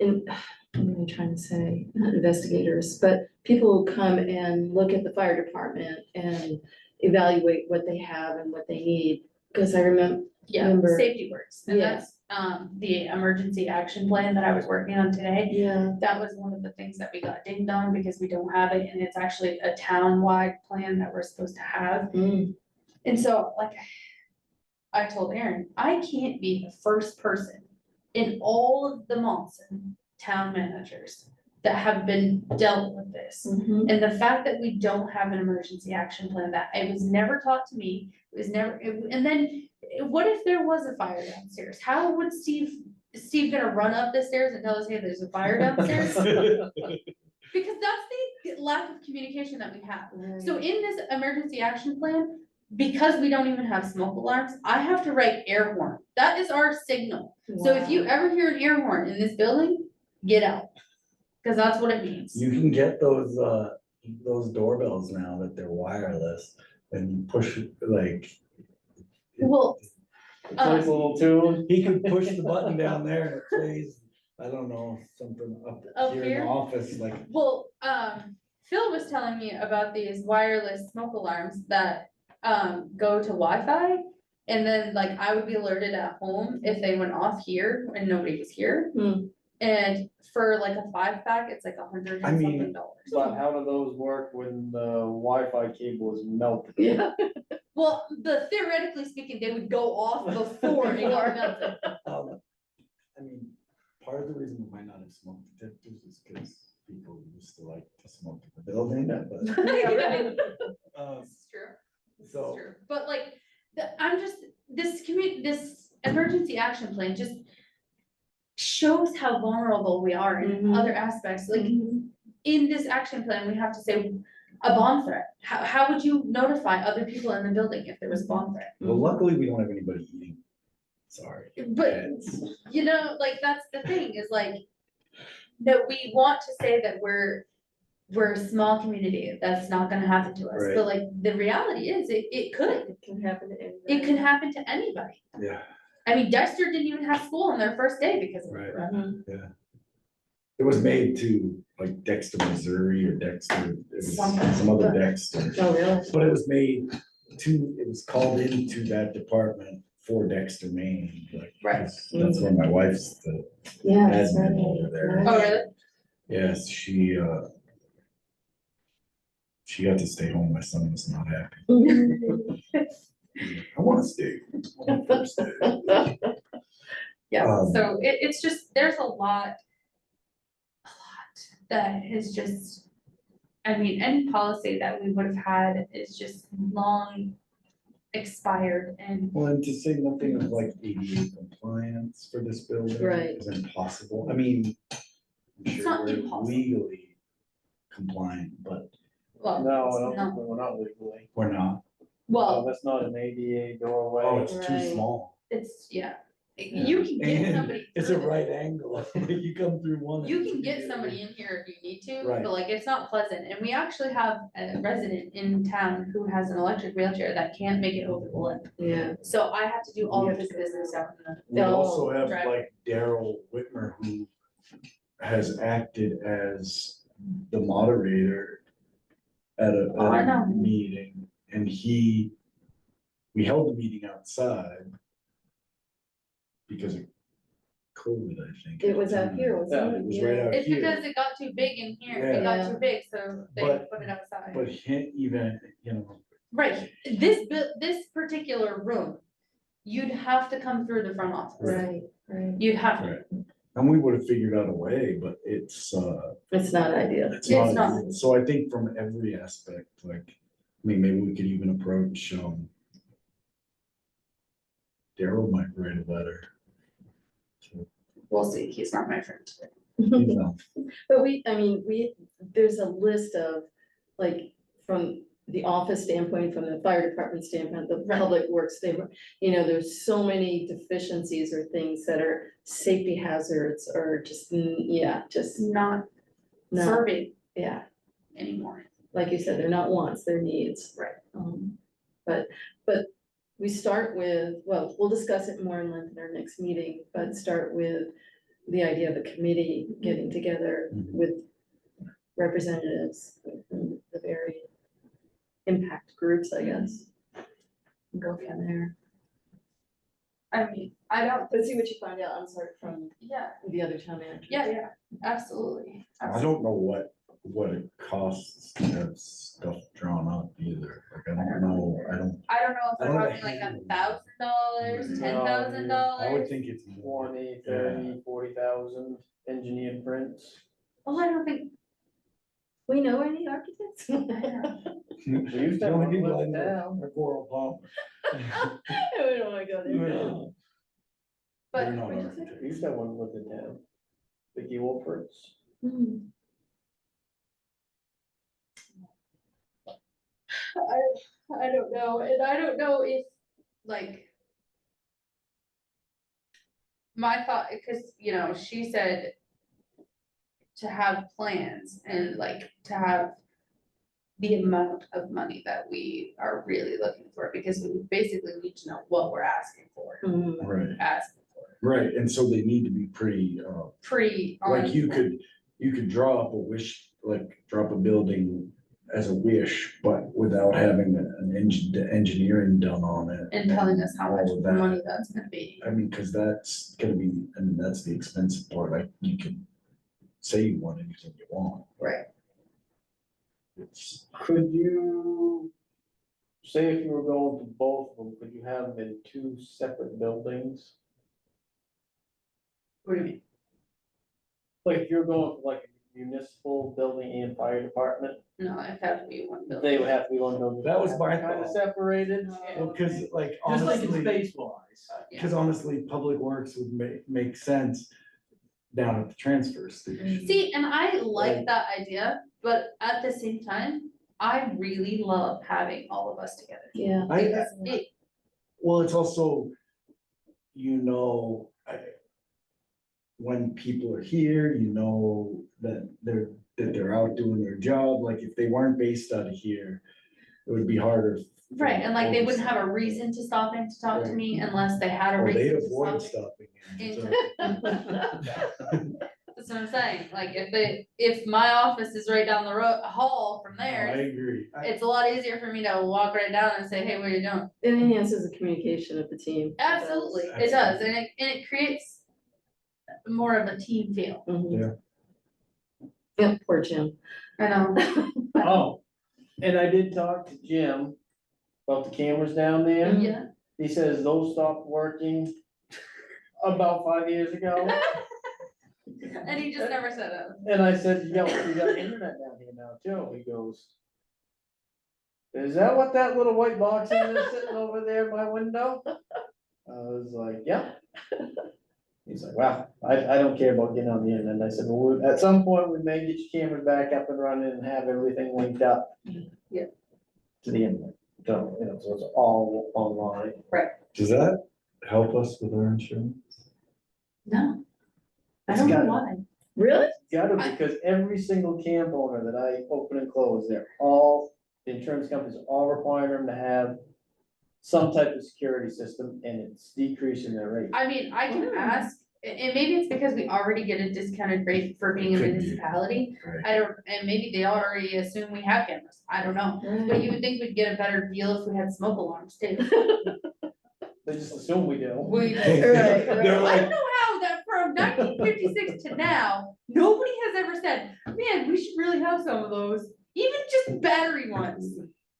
[SPEAKER 2] in, what am I trying to say, not investigators, but people who come and look at the fire department and evaluate what they have and what they need, because I remember,
[SPEAKER 1] Yeah,
[SPEAKER 2] Remember-
[SPEAKER 1] safety works, and
[SPEAKER 2] Yeah.
[SPEAKER 1] that's, the emergency action plan that I was working on today.
[SPEAKER 2] yeah,
[SPEAKER 1] That was one of the things that we got dinged on because we don't have it, and it's actually a town-wide plan that we're supposed to have. And so, like, I told Aaron, I can't be the first person in all of the Monson town managers that have been dealt with this.
[SPEAKER 2] mhm.
[SPEAKER 1] And the fact that we don't have an emergency action plan, that it was never taught to me, it was never, and then what if there was a fire downstairs? How would Steve gonna run up the stairs and tell us, hey, there's a fire downstairs? Because that's the lack of communication that we have. So in this emergency action plan, because we don't even have smoke alarms, I have to write air horn. That is our signal. So if you
[SPEAKER 2] Wow.
[SPEAKER 1] ever hear an air horn in this building, get out. Cause that's what it means.
[SPEAKER 4] You can get those doorbells now that they're wireless, and you push it, like.
[SPEAKER 1] Well,
[SPEAKER 3] Plays a little tune.
[SPEAKER 4] He can push the button down there and it plays, I don't know, something
[SPEAKER 1] Up
[SPEAKER 4] here in
[SPEAKER 1] here?
[SPEAKER 4] the office, like,
[SPEAKER 1] Well, Phil was telling me about these wireless smoke alarms that, go to Wi-Fi. And then like I would be alerted at home if they went off here and nobody was here.
[SPEAKER 2] Hmm.
[SPEAKER 1] And for like a 5-pack, it's like $100
[SPEAKER 4] I
[SPEAKER 1] and
[SPEAKER 4] mean-
[SPEAKER 1] something dollars.
[SPEAKER 3] But how do those work when the Wi-Fi cable is melted?
[SPEAKER 2] Yeah,
[SPEAKER 1] Well, theoretically speaking, they would go off before it got melted.
[SPEAKER 4] I mean, part of the reason we might not have smoke detectors is because people used to like to smoke in the building, but.
[SPEAKER 1] This is true. This is
[SPEAKER 4] So-
[SPEAKER 1] true. But like, this emergency action plan just shows how vulnerable we are in
[SPEAKER 2] Mhm.
[SPEAKER 1] other aspects, like,
[SPEAKER 2] Mhm.
[SPEAKER 1] in this action plan, we have to say a bomb threat. How would you notify other people in the building if there was a bomb threat?
[SPEAKER 4] Well, luckily, we don't have anybody eating. Sorry.
[SPEAKER 1] But,
[SPEAKER 4] pets.
[SPEAKER 1] you know, like, that's the thing, is like, that we want to say that we're a small community, that's not gonna happen to us,
[SPEAKER 4] Right.
[SPEAKER 1] but like, the reality is, it could,
[SPEAKER 2] It can happen to anybody.
[SPEAKER 1] it can happen to anybody.
[SPEAKER 4] Yeah,
[SPEAKER 1] I mean, Dexter didn't even have school on their first day because of it.
[SPEAKER 4] right.
[SPEAKER 2] Mhm.
[SPEAKER 4] It was made to like Dexter, Missouri, or Dexter, it was
[SPEAKER 1] Something.
[SPEAKER 4] some other Dexter.
[SPEAKER 2] Oh, really?
[SPEAKER 4] But it was made to, it was called into that department for Dexter, Maine, like.
[SPEAKER 1] Right.
[SPEAKER 4] That's where my wife's the
[SPEAKER 2] Yeah, that's
[SPEAKER 4] admin
[SPEAKER 2] right.
[SPEAKER 4] over there.
[SPEAKER 1] Oh, really?
[SPEAKER 4] Yes, she got to stay home, my son was not happy. I wanna stay. on the first day.
[SPEAKER 1] Yeah,
[SPEAKER 4] Um,
[SPEAKER 1] so it's just, there's a lot that is just, I mean, any policy that we would have had is just long expired and,
[SPEAKER 4] Well, and to say nothing of like ADA compliance for this building.
[SPEAKER 2] Right.
[SPEAKER 4] Is impossible, I mean. I'm
[SPEAKER 1] It's
[SPEAKER 4] sure
[SPEAKER 1] not
[SPEAKER 4] we're
[SPEAKER 1] impossible.
[SPEAKER 4] Legally compliant, but
[SPEAKER 1] well,
[SPEAKER 3] No, I don't
[SPEAKER 1] no.
[SPEAKER 3] think we're not legally.
[SPEAKER 4] we're not.
[SPEAKER 3] Oh,
[SPEAKER 1] Well,
[SPEAKER 3] that's not an ADA doorway.
[SPEAKER 4] Oh, it's too
[SPEAKER 2] Right.
[SPEAKER 4] small.
[SPEAKER 1] it's, yeah, you can get
[SPEAKER 4] And
[SPEAKER 1] somebody.
[SPEAKER 4] it's
[SPEAKER 1] through
[SPEAKER 4] a
[SPEAKER 1] this.
[SPEAKER 4] right angle, like you come through one. and
[SPEAKER 1] You
[SPEAKER 4] it's
[SPEAKER 1] can get
[SPEAKER 4] immediately-
[SPEAKER 1] somebody in here if you need to,
[SPEAKER 4] Right.
[SPEAKER 1] but like, it's not pleasant, and we actually have a resident in town who has an electric wheelchair that can't make it over the lip.
[SPEAKER 2] Yeah.
[SPEAKER 1] So I have to do all of his business out in
[SPEAKER 4] We also
[SPEAKER 2] Oh,
[SPEAKER 4] have
[SPEAKER 1] right.
[SPEAKER 4] like Daryl Whitmer, who has acted as the moderator at a,
[SPEAKER 1] Oh, I
[SPEAKER 4] at a
[SPEAKER 1] know.
[SPEAKER 4] meeting, and we held the meeting outside because of COVID, I think.
[SPEAKER 2] It
[SPEAKER 4] at
[SPEAKER 2] was
[SPEAKER 4] the
[SPEAKER 2] out
[SPEAKER 4] time.
[SPEAKER 2] here, wasn't
[SPEAKER 4] Yeah,
[SPEAKER 2] it?
[SPEAKER 4] it was right out
[SPEAKER 1] It's
[SPEAKER 4] here.
[SPEAKER 1] because it got too big in here, it got
[SPEAKER 2] Yeah.
[SPEAKER 1] too big, so they
[SPEAKER 4] But-
[SPEAKER 1] put it outside.
[SPEAKER 4] But even,
[SPEAKER 1] Right, this particular room, you'd have to come through the front office.
[SPEAKER 2] Right, right.
[SPEAKER 1] You'd have to,
[SPEAKER 4] right, and we would have figured out a way, but it's
[SPEAKER 2] It's not ideal.
[SPEAKER 4] it's
[SPEAKER 1] It's
[SPEAKER 4] not,
[SPEAKER 1] not.
[SPEAKER 4] so I think from every aspect, like, I mean, maybe we could even approach, Daryl might write a letter.
[SPEAKER 1] we'll see, he's not my friend.
[SPEAKER 4] You know,
[SPEAKER 2] But there's a list of, like, from the office standpoint, from the fire department standpoint, the
[SPEAKER 1] Right.
[SPEAKER 2] public works standpoint, there's so many deficiencies or things that are safety hazards or just, just
[SPEAKER 1] Not
[SPEAKER 2] not,
[SPEAKER 1] serving
[SPEAKER 2] yeah,
[SPEAKER 1] anymore.
[SPEAKER 2] like you said, they're not wants, they're needs.
[SPEAKER 1] Right.
[SPEAKER 2] But we start with, well, we'll discuss it more in length in our next meeting, but start with the idea of a committee getting together
[SPEAKER 4] Mhm.
[SPEAKER 2] with representatives from the various impact groups, I guess. And go from there.
[SPEAKER 1] I mean, I don't,
[SPEAKER 2] But see what you find out, I'm sorry, from
[SPEAKER 1] yeah,
[SPEAKER 2] the other town manager.
[SPEAKER 1] yeah, absolutely.
[SPEAKER 4] I don't know what it costs to have stuff drawn up either, like, I don't know,
[SPEAKER 1] I don't know if
[SPEAKER 4] I
[SPEAKER 1] we're
[SPEAKER 4] don't know
[SPEAKER 1] talking like
[SPEAKER 4] the-
[SPEAKER 1] $1,000,
[SPEAKER 3] No,
[SPEAKER 1] $10,000.
[SPEAKER 4] I would think it's more.
[SPEAKER 3] 20, 30, 40,000 engineered prints.
[SPEAKER 1] Oh, I don't think,
[SPEAKER 2] We know any architects?
[SPEAKER 3] We used to
[SPEAKER 4] The
[SPEAKER 3] have
[SPEAKER 4] only
[SPEAKER 3] one
[SPEAKER 4] people I
[SPEAKER 3] live
[SPEAKER 4] know
[SPEAKER 3] down.
[SPEAKER 4] are Coral Palmer.
[SPEAKER 2] We don't wanna go there.
[SPEAKER 4] No,
[SPEAKER 1] but.
[SPEAKER 4] They're not
[SPEAKER 2] what'd you say?
[SPEAKER 4] architects.
[SPEAKER 3] We used to have one live in town. Vicky Wolferts.
[SPEAKER 2] Hmm.
[SPEAKER 1] I don't know, and I don't know if, like. My thought, cause she said. To have plans and like to have. The amount of money that we are really looking for, because we basically need to know what we're asking for,
[SPEAKER 2] Hmm.
[SPEAKER 4] Right,
[SPEAKER 1] asking for,
[SPEAKER 4] right, and so they need to be pretty,
[SPEAKER 1] pre.
[SPEAKER 4] like you could draw up a wish, like drop a building as a wish, but without having the engineering done on it.
[SPEAKER 1] And telling us how much
[SPEAKER 4] all of that.
[SPEAKER 1] money that's gonna be.
[SPEAKER 4] I mean, cause that's gonna be, I mean, that's the expensive part, like, you can say you want anything you want.
[SPEAKER 1] Right.
[SPEAKER 4] It's,
[SPEAKER 3] Could you, say if you were going to both of them, could you have them in two separate buildings?
[SPEAKER 1] What do you mean?
[SPEAKER 3] Like if you're going for like a municipal building and fire department,
[SPEAKER 1] No, it has to be one
[SPEAKER 3] they
[SPEAKER 1] building.
[SPEAKER 3] would have to be one building.
[SPEAKER 4] That was my
[SPEAKER 3] Kind of
[SPEAKER 4] thought.
[SPEAKER 3] separated.
[SPEAKER 4] Well, cause like
[SPEAKER 3] Just like in
[SPEAKER 4] honestly,
[SPEAKER 3] space wise.
[SPEAKER 4] cause honestly, Public Works would make sense down at the transfer station.
[SPEAKER 1] See, and I like
[SPEAKER 4] Right.
[SPEAKER 1] that idea, but at the same time, I really love having all of us together.
[SPEAKER 2] Yeah.
[SPEAKER 1] Because it,
[SPEAKER 4] Well, it's also, you know, when people are here, you know that they're out doing their job, like if they weren't based out of here, it would be harder. for
[SPEAKER 1] right, and like they wouldn't
[SPEAKER 4] oversight.
[SPEAKER 1] have a reason to stop in to talk to
[SPEAKER 4] Right.
[SPEAKER 1] me unless they had a
[SPEAKER 4] Or they'd
[SPEAKER 1] reason to
[SPEAKER 4] avoid
[SPEAKER 1] stop in.
[SPEAKER 4] stopping in.
[SPEAKER 1] That's what I'm saying, like if my office is right down the road, hall from
[SPEAKER 4] I
[SPEAKER 1] there,
[SPEAKER 4] agree.
[SPEAKER 1] it's a lot easier for me to walk right down and say, hey, what are you doing?
[SPEAKER 2] It enhances the communication of the team. It does.
[SPEAKER 1] Absolutely, it does, and it creates more of a team feel.
[SPEAKER 2] Mhm. Yeah, poor Jim.
[SPEAKER 1] I know.
[SPEAKER 3] Oh, and I did talk to Jim about the cameras down there.
[SPEAKER 1] Yeah.
[SPEAKER 3] He says those stopped working about 5 years ago.
[SPEAKER 1] And he just never said it.
[SPEAKER 3] And I said, yo, you got internet down here now too. He goes, is that what that little white box is sitting over there by my window? I was like, yeah. He's like, wow, I don't care about getting on the internet. I said, well, at some point, we may get your cameras back up and running and have everything linked up.
[SPEAKER 1] Yeah.
[SPEAKER 3] To the internet, so, so it's all online.
[SPEAKER 4] Does that help us with our insurance?
[SPEAKER 1] No. I
[SPEAKER 3] It's
[SPEAKER 1] don't know
[SPEAKER 3] gotta-
[SPEAKER 1] why.
[SPEAKER 2] Really?
[SPEAKER 3] Gotta, because every single camp owner that I open and close, the insurance companies all require them to have some type of security system, and it's decreasing their rate.
[SPEAKER 1] I mean, I can
[SPEAKER 2] Oh.
[SPEAKER 1] ask, and maybe it's because we already get a discounted rate for being a
[SPEAKER 4] Could be.
[SPEAKER 1] municipality.
[SPEAKER 4] Right.
[SPEAKER 1] I don't, and maybe they already assume we have cameras, I don't know, but you would think we'd get a better deal if we had smoke alarms too.
[SPEAKER 3] They just assume we do.
[SPEAKER 1] We,
[SPEAKER 2] Right,
[SPEAKER 4] They're
[SPEAKER 1] I
[SPEAKER 4] like,
[SPEAKER 1] don't know how that from 1956 to now, nobody has ever said, man, we should really have some of those, even just battery ones.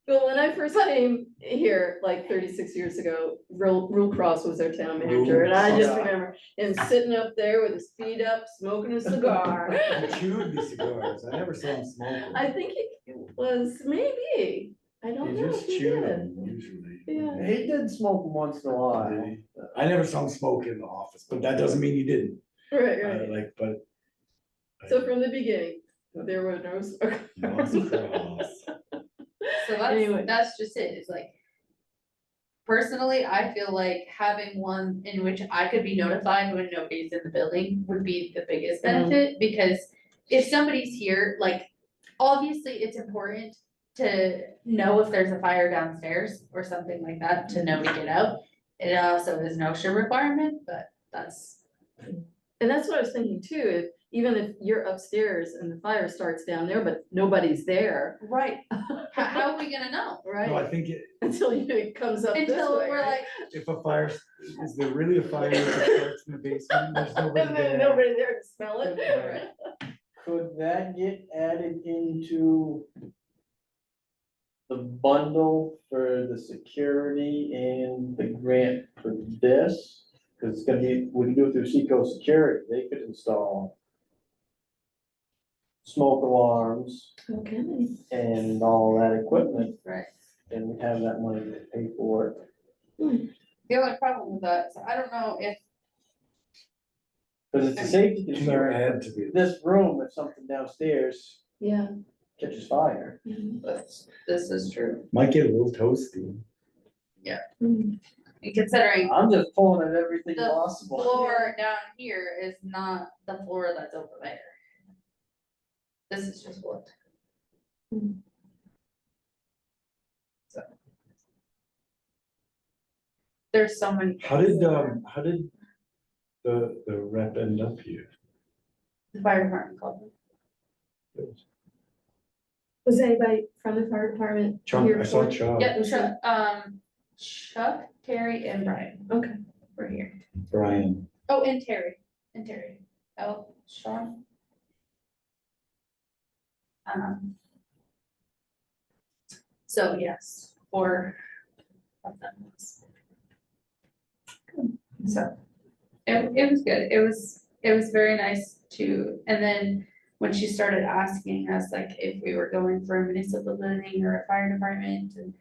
[SPEAKER 2] Well, when I first came here, like 36 years ago, Rule Cross was our town manager, and I just
[SPEAKER 3] Rule-
[SPEAKER 2] remember him sitting up there with his feet up, smoking a cigar.
[SPEAKER 4] he chewed the cigars. I never saw him smoke.
[SPEAKER 2] I think it was maybe, I don't
[SPEAKER 4] He
[SPEAKER 2] know
[SPEAKER 4] just
[SPEAKER 2] if he
[SPEAKER 4] chewed
[SPEAKER 2] did.
[SPEAKER 4] them usually.
[SPEAKER 2] Yeah.
[SPEAKER 3] He did smoke them once in a while.
[SPEAKER 4] Did he? I never saw him smoke in the office, but that doesn't mean he didn't.
[SPEAKER 2] Right, right.
[SPEAKER 4] Like, but.
[SPEAKER 2] So from the beginning, there were no
[SPEAKER 4] Monson Cross.
[SPEAKER 1] So
[SPEAKER 2] Anyway.
[SPEAKER 1] that's just it, it's like. Personally, I feel like having one in which I could be notified when nobody's in the building would be the biggest benefit, because if somebody's here, like, obviously, it's important to know if there's a fire downstairs or something like that, to know to get out. It also is an OSHA requirement, but that's,
[SPEAKER 2] And that's what I was thinking too, even if you're upstairs and the fire starts down there, but nobody's there,
[SPEAKER 1] right, how are we gonna know?
[SPEAKER 4] No,
[SPEAKER 2] right?
[SPEAKER 4] I think
[SPEAKER 2] Until it comes up this
[SPEAKER 1] Until
[SPEAKER 2] way,
[SPEAKER 1] we're
[SPEAKER 2] right?
[SPEAKER 1] like,
[SPEAKER 4] if a fire, is there really a fire that starts in the basement? There's nobody
[SPEAKER 2] And then
[SPEAKER 4] there.
[SPEAKER 2] nobody there to smell it.
[SPEAKER 4] Right.
[SPEAKER 3] Could that get added into the bundle for the security and the grant for this? Cause it's gonna be, we can do it through Seacoast Security, they could install smoke alarms
[SPEAKER 2] Okay.
[SPEAKER 3] and all that equipment,
[SPEAKER 1] right,
[SPEAKER 3] and we have that money to pay for it.
[SPEAKER 1] the only problem with that is I don't know if,
[SPEAKER 3] Cause it's a safety
[SPEAKER 4] Can you
[SPEAKER 3] concern,
[SPEAKER 4] add to the,
[SPEAKER 3] this room, if something downstairs
[SPEAKER 2] Yeah.
[SPEAKER 3] catches fire.
[SPEAKER 1] this is true,
[SPEAKER 4] might get a little toasty.
[SPEAKER 2] Mm.
[SPEAKER 1] and considering
[SPEAKER 3] I'm just pulling at everything
[SPEAKER 1] the
[SPEAKER 3] possible.
[SPEAKER 1] floor down here is not the floor that's over there. This is just wood.
[SPEAKER 2] Mm.
[SPEAKER 1] So. There's so many.
[SPEAKER 4] How did the rep end up here?
[SPEAKER 1] The fire department called me.
[SPEAKER 2] Was anybody from the fire department
[SPEAKER 4] Chuck,
[SPEAKER 2] here?
[SPEAKER 4] I saw
[SPEAKER 2] before?
[SPEAKER 4] Chuck,
[SPEAKER 1] Yeah, Chuck, Terry and Brian.
[SPEAKER 2] Okay.
[SPEAKER 1] We're here.
[SPEAKER 4] Brian.
[SPEAKER 1] Oh, and Terry. Oh, Sean. So yes, 4 of them. So, it was good, it was very nice to, and then when she started asking us like if we were going for a municipal building or a fire department, and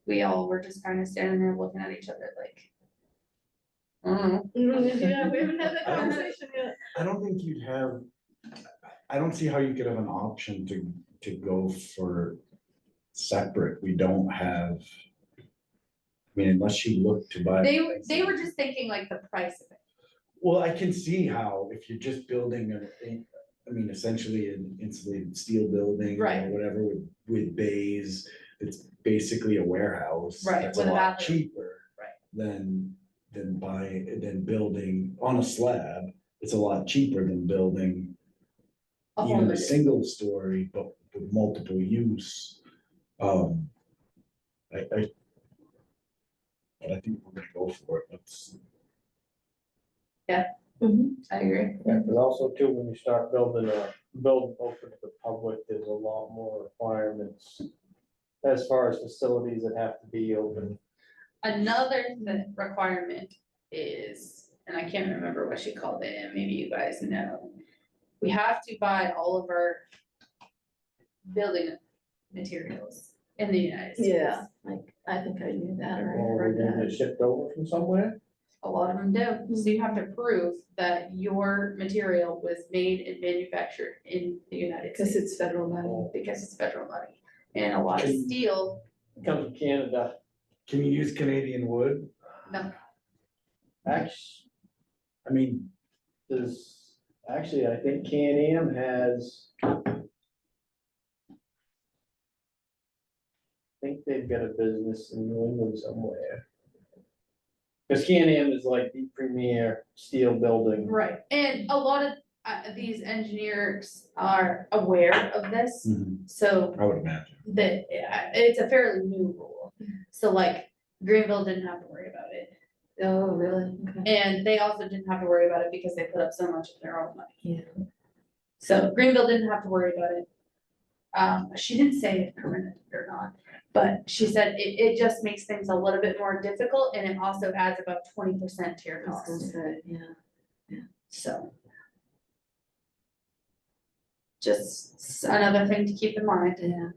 [SPEAKER 1] we all were just kind of standing there looking at each other like,
[SPEAKER 2] Yeah, we haven't had that
[SPEAKER 4] I don't-
[SPEAKER 2] conversation yet.
[SPEAKER 4] I don't think you'd have, I don't see how you could have an option to go for separate. We don't have. I mean, unless you look to buy.
[SPEAKER 1] they were just thinking like the price of it.
[SPEAKER 4] Well, I can see how if you're just building I mean, essentially an insulated steel building or
[SPEAKER 1] Right.
[SPEAKER 4] whatever with bays, it's basically a warehouse.
[SPEAKER 1] Right,
[SPEAKER 4] That's a
[SPEAKER 1] with a
[SPEAKER 4] lot
[SPEAKER 1] bathroom.
[SPEAKER 4] cheaper.
[SPEAKER 1] Right.
[SPEAKER 4] Than building on a slab. It's a lot cheaper than building
[SPEAKER 1] A whole
[SPEAKER 4] even
[SPEAKER 1] new-
[SPEAKER 4] a single story, but with multiple use. But I think we're gonna go for it. Let's.
[SPEAKER 1] I agree.
[SPEAKER 3] Yeah, but also too, when you start building open to the public, there's a lot more requirements as far as facilities that have to be open.
[SPEAKER 1] Another requirement is, and I can't remember what she called it, and maybe you guys know. We have to buy all of our building materials in the United States.
[SPEAKER 2] Yeah, like, I think I knew that or I
[SPEAKER 3] Or we're
[SPEAKER 2] heard
[SPEAKER 3] gonna get
[SPEAKER 2] that.
[SPEAKER 3] shipped over from somewhere.
[SPEAKER 1] A lot of them do, so you have to prove that your material was made and manufactured in the United
[SPEAKER 2] Because
[SPEAKER 1] States.
[SPEAKER 2] it's federal money.
[SPEAKER 1] Because it's federal money, and a lot of
[SPEAKER 4] Can-
[SPEAKER 1] steel,
[SPEAKER 3] It comes from Canada.
[SPEAKER 4] Can you use Canadian wood?
[SPEAKER 1] no,
[SPEAKER 3] Actually,
[SPEAKER 4] I mean,
[SPEAKER 3] I think Can-Am has. I think they've got a business in New England somewhere. Cause Can-Am is like the premier steel building.
[SPEAKER 1] right, and a lot of these engineers are aware of this, so
[SPEAKER 4] I would imagine.
[SPEAKER 1] that it's a fairly new rule. So like Greenville didn't have to worry about it,
[SPEAKER 2] Oh, really? Okay.
[SPEAKER 1] and they also didn't have to worry about it because they put up so much of their own money.
[SPEAKER 2] Yeah.
[SPEAKER 1] So Greenville didn't have to worry about it. She didn't say if permanent or not, but she said it just makes things a little bit more difficult, and it also adds about 20% to your
[SPEAKER 2] I was gonna
[SPEAKER 1] cost,
[SPEAKER 2] say, yeah.
[SPEAKER 1] so. Just another thing to keep in mind.
[SPEAKER 2] Yeah.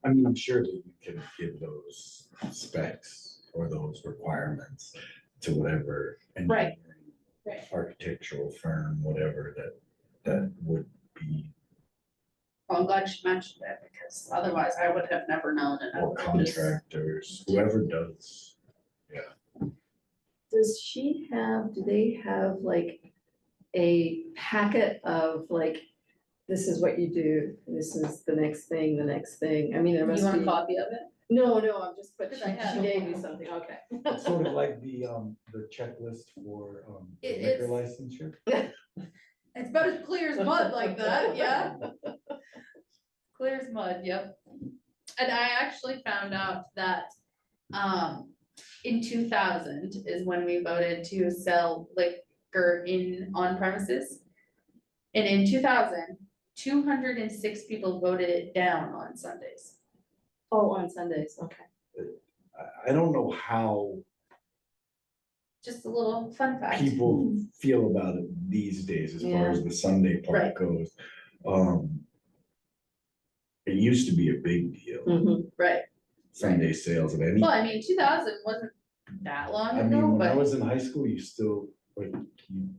[SPEAKER 4] I mean, I'm sure that you can give those specs or those requirements to whatever.
[SPEAKER 1] Right.
[SPEAKER 4] engineering,
[SPEAKER 1] Right.
[SPEAKER 4] Architectural firm, whatever that would be,
[SPEAKER 1] Well, I'm glad she mentioned it, because otherwise I would have never known, and I
[SPEAKER 4] or
[SPEAKER 1] would have just.
[SPEAKER 4] contractors, whoever does.
[SPEAKER 2] Do they have like a packet of like, this is what you do, this is the next thing, the next thing? I mean, there
[SPEAKER 1] You
[SPEAKER 2] must
[SPEAKER 1] want a
[SPEAKER 2] be.
[SPEAKER 1] copy of it?
[SPEAKER 2] No, I'm just, but
[SPEAKER 1] Because I have
[SPEAKER 2] she
[SPEAKER 1] it.
[SPEAKER 2] gave me something, okay.
[SPEAKER 4] It's sort of like the checklist for
[SPEAKER 1] It's-
[SPEAKER 4] liquor licensure.
[SPEAKER 1] It's about as clear as mud like that, yeah. Clear as mud, yep. And I actually found out that, in 2000 is when we voted to sell liquor on premises. And in 2000, 206 people voted it down on Sundays.
[SPEAKER 2] Oh, on Sundays, okay.
[SPEAKER 4] I don't know how
[SPEAKER 1] Just a little fun fact.
[SPEAKER 4] people feel about it these days as far as the Sunday
[SPEAKER 1] Right.
[SPEAKER 4] part goes. It used to be a big deal,
[SPEAKER 2] Mhm.
[SPEAKER 1] Right,
[SPEAKER 4] Sunday sales of any.
[SPEAKER 1] well, I mean, 2000 wasn't that long
[SPEAKER 4] I
[SPEAKER 1] ago,
[SPEAKER 4] mean, when I
[SPEAKER 1] but,
[SPEAKER 4] was in high school, you still, like, the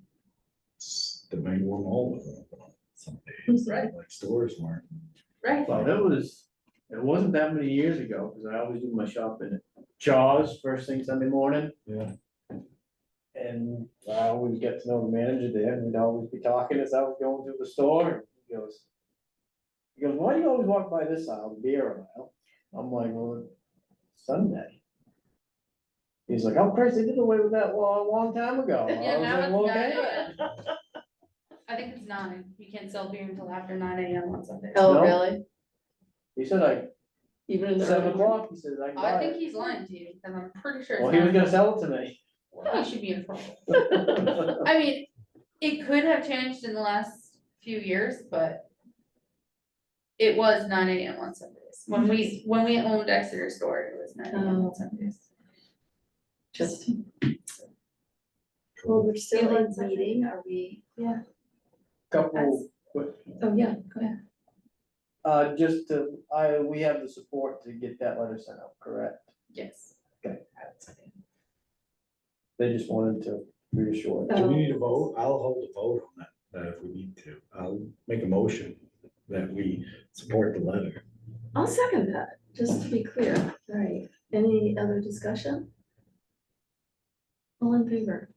[SPEAKER 4] Bangor Mall wasn't open on Sundays,
[SPEAKER 1] Right.
[SPEAKER 4] like stores weren't.
[SPEAKER 1] right,
[SPEAKER 3] Well, it wasn't that many years ago, cause I always do my shopping at Jaws first thing Sunday morning.
[SPEAKER 4] Yeah.
[SPEAKER 3] And I always get to know the manager there, and we'd always be talking as I was going through the store, and he goes, why do you always walk by this aisle, the beer aisle? I'm like, well, it's Sunday. He's like, oh, Chris, they did away with that law a long time ago. I
[SPEAKER 1] Yeah,
[SPEAKER 3] was
[SPEAKER 1] now
[SPEAKER 3] like,
[SPEAKER 1] it's
[SPEAKER 3] well,
[SPEAKER 1] 9
[SPEAKER 3] okay.
[SPEAKER 1] a.m. I think it's 9, you can't sell beer until after 9 a.m. on Sundays.
[SPEAKER 2] Oh,
[SPEAKER 3] No.
[SPEAKER 2] really?
[SPEAKER 3] He said,
[SPEAKER 2] Even in the.
[SPEAKER 3] 7 o'clock, he said, I can
[SPEAKER 1] I
[SPEAKER 3] buy
[SPEAKER 1] think
[SPEAKER 3] it.
[SPEAKER 1] he's lying to you, because I'm pretty sure it's
[SPEAKER 3] Well, he was
[SPEAKER 1] 9.
[SPEAKER 3] gonna sell it to me.
[SPEAKER 1] Well, he should be in trouble. I mean, it could have changed in the last few years, but it was 9 a.m. on Sundays. When we owned Exeter store, it was 9 a.m. on Sundays.
[SPEAKER 2] Just, Well, we're still in
[SPEAKER 1] Feelings, I think.
[SPEAKER 2] meeting, are we? Yeah.
[SPEAKER 3] Couple, quick
[SPEAKER 2] Oh, yeah, go ahead.
[SPEAKER 3] we have the support to get that letter sent out, correct?
[SPEAKER 1] Yes.
[SPEAKER 3] They just wanted to reassure.
[SPEAKER 4] Do we need a vote? I'll hold a vote on that if we need to. I'll make a motion that we support the letter.
[SPEAKER 2] I'll second that, just to be clear. All right, any other discussion? All in favor?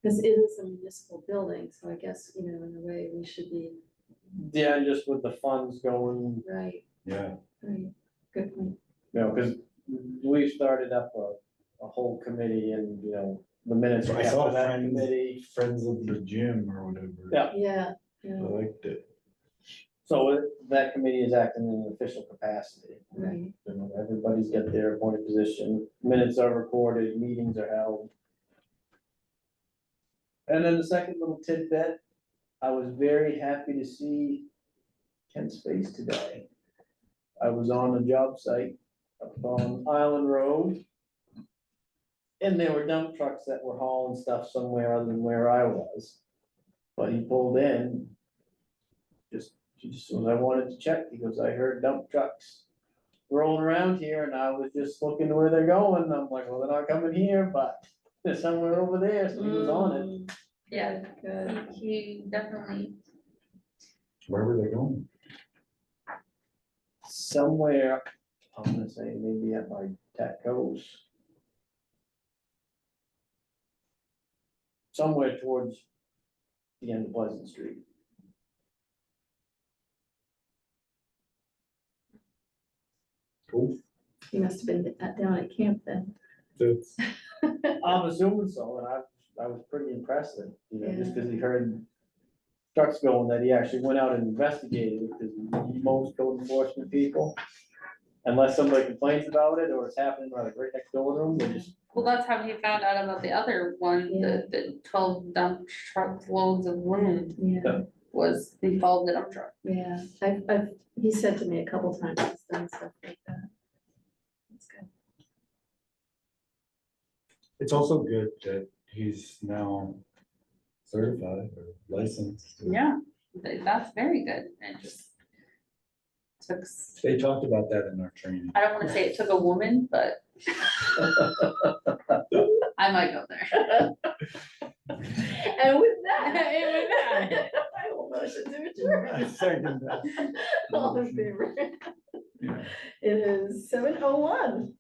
[SPEAKER 2] Because it is a municipal building, so I guess, you know, in a way, we should be,
[SPEAKER 3] Yeah, and just with the funds going,
[SPEAKER 2] right,
[SPEAKER 4] Yeah.
[SPEAKER 2] right, good point.
[SPEAKER 3] you know, because we started up a whole committee and, you know, the minutes
[SPEAKER 4] I saw
[SPEAKER 3] after that
[SPEAKER 4] Friends.
[SPEAKER 3] committee.
[SPEAKER 4] Friends of the gym or whatever.
[SPEAKER 3] Yeah.
[SPEAKER 2] Yeah,
[SPEAKER 4] I
[SPEAKER 2] yeah,
[SPEAKER 4] liked it.
[SPEAKER 3] So that committee is acting in an official capacity.
[SPEAKER 2] right.
[SPEAKER 3] You know, everybody's got their appointed position, minutes are recorded, meetings are held. And then the second little tidbit, I was very happy to see Kent's face today. I was on a job site up on Island Road. And there were dump trucks that were hauling stuff somewhere other than where I was. But he pulled in. Just as soon as I wanted to check, he goes, I heard dump trucks rolling around here and I was just looking to where they're going. I'm like, well, they're not coming here, but they're somewhere over there, so he was on it.
[SPEAKER 2] Mm,
[SPEAKER 1] Yeah,
[SPEAKER 2] good.
[SPEAKER 1] he definitely,
[SPEAKER 4] Where were they going?
[SPEAKER 3] Somewhere, I'm gonna say maybe at my Tacos. Somewhere towards the end of Pleasant Street.
[SPEAKER 4] Cool.
[SPEAKER 2] You must have been down at camp then.
[SPEAKER 4] That's,
[SPEAKER 3] I'm assuming so, and I was pretty impressed that, you know, just because he heard trucks going, that he actually went out and investigated it, because most code enforcement people, unless somebody complains about it or it's happening like right next door to them, they just,
[SPEAKER 1] well, that's how he found out about the other one, the 12 dump truck loads of loom
[SPEAKER 2] Yeah,
[SPEAKER 1] was, he followed the dump truck.
[SPEAKER 2] yeah, he said to me a couple times, he's done stuff like that. That's good.
[SPEAKER 4] it's also good that he's now certified or licensed.
[SPEAKER 1] Yeah, that's very good, and just took,
[SPEAKER 4] They talked about that in our training.
[SPEAKER 1] I don't wanna say it took a woman, but I might go there.
[SPEAKER 2] And with that.
[SPEAKER 1] And with that.
[SPEAKER 2] I will motion to adjourn.
[SPEAKER 4] I second that.
[SPEAKER 2] All in favor?
[SPEAKER 4] Yeah.
[SPEAKER 2] It is 7:01.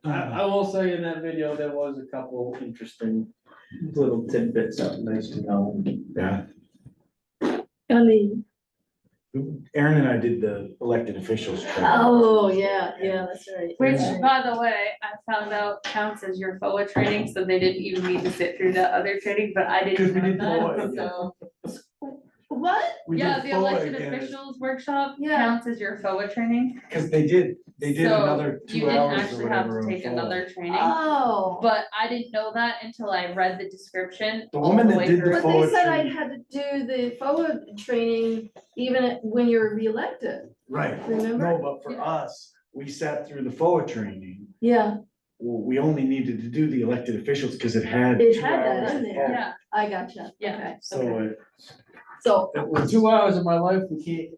[SPEAKER 3] I will say in that video, there was a couple interesting little tidbits that were nice to know.
[SPEAKER 4] Yeah.
[SPEAKER 2] On the,
[SPEAKER 4] Aaron and I did the elected officials training.
[SPEAKER 2] oh, yeah, that's right.
[SPEAKER 1] Which,
[SPEAKER 2] Right.
[SPEAKER 1] by the way, I found out counts as your FOA training, so they didn't even need to sit through the other training, but I
[SPEAKER 4] Because we
[SPEAKER 1] didn't
[SPEAKER 4] did
[SPEAKER 1] know
[SPEAKER 4] FOA,
[SPEAKER 1] that, so.
[SPEAKER 2] What?
[SPEAKER 4] We
[SPEAKER 1] Yeah,
[SPEAKER 4] did
[SPEAKER 1] the
[SPEAKER 4] FOA
[SPEAKER 1] elected
[SPEAKER 4] again,
[SPEAKER 1] officials workshop
[SPEAKER 2] Yeah.
[SPEAKER 1] counts as your FOA training.
[SPEAKER 4] Cause they did
[SPEAKER 1] So
[SPEAKER 4] another
[SPEAKER 1] you
[SPEAKER 4] 2
[SPEAKER 1] didn't
[SPEAKER 4] hours or
[SPEAKER 1] actually have
[SPEAKER 4] whatever.
[SPEAKER 1] to
[SPEAKER 4] of
[SPEAKER 1] take
[SPEAKER 4] FOA.
[SPEAKER 1] another training,
[SPEAKER 2] Oh.
[SPEAKER 1] but I didn't know that until I read the description.
[SPEAKER 4] The
[SPEAKER 1] all
[SPEAKER 4] woman
[SPEAKER 1] the
[SPEAKER 4] that
[SPEAKER 1] way
[SPEAKER 4] did the
[SPEAKER 1] through.
[SPEAKER 2] But they said I
[SPEAKER 4] training.
[SPEAKER 2] had to do the FOA training even when you're reelected,
[SPEAKER 4] Right,
[SPEAKER 2] remember?
[SPEAKER 4] no, but for us, we sat through the FOA training.
[SPEAKER 2] Yeah,
[SPEAKER 4] Well, we only needed to do the elected officials because it had
[SPEAKER 2] It
[SPEAKER 4] 2
[SPEAKER 2] had that
[SPEAKER 4] hours
[SPEAKER 2] in
[SPEAKER 4] of
[SPEAKER 2] there.
[SPEAKER 4] FOA.
[SPEAKER 1] Yeah,
[SPEAKER 2] I gotcha.
[SPEAKER 1] Yeah.
[SPEAKER 2] Okay.
[SPEAKER 4] So
[SPEAKER 2] So,
[SPEAKER 4] it was,
[SPEAKER 3] 2 hours of my life, we can't.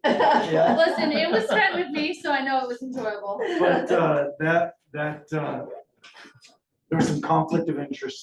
[SPEAKER 3] Yeah.
[SPEAKER 1] listen, it was spent with me, so I know it was enjoyable.
[SPEAKER 4] but, there was some conflict of interest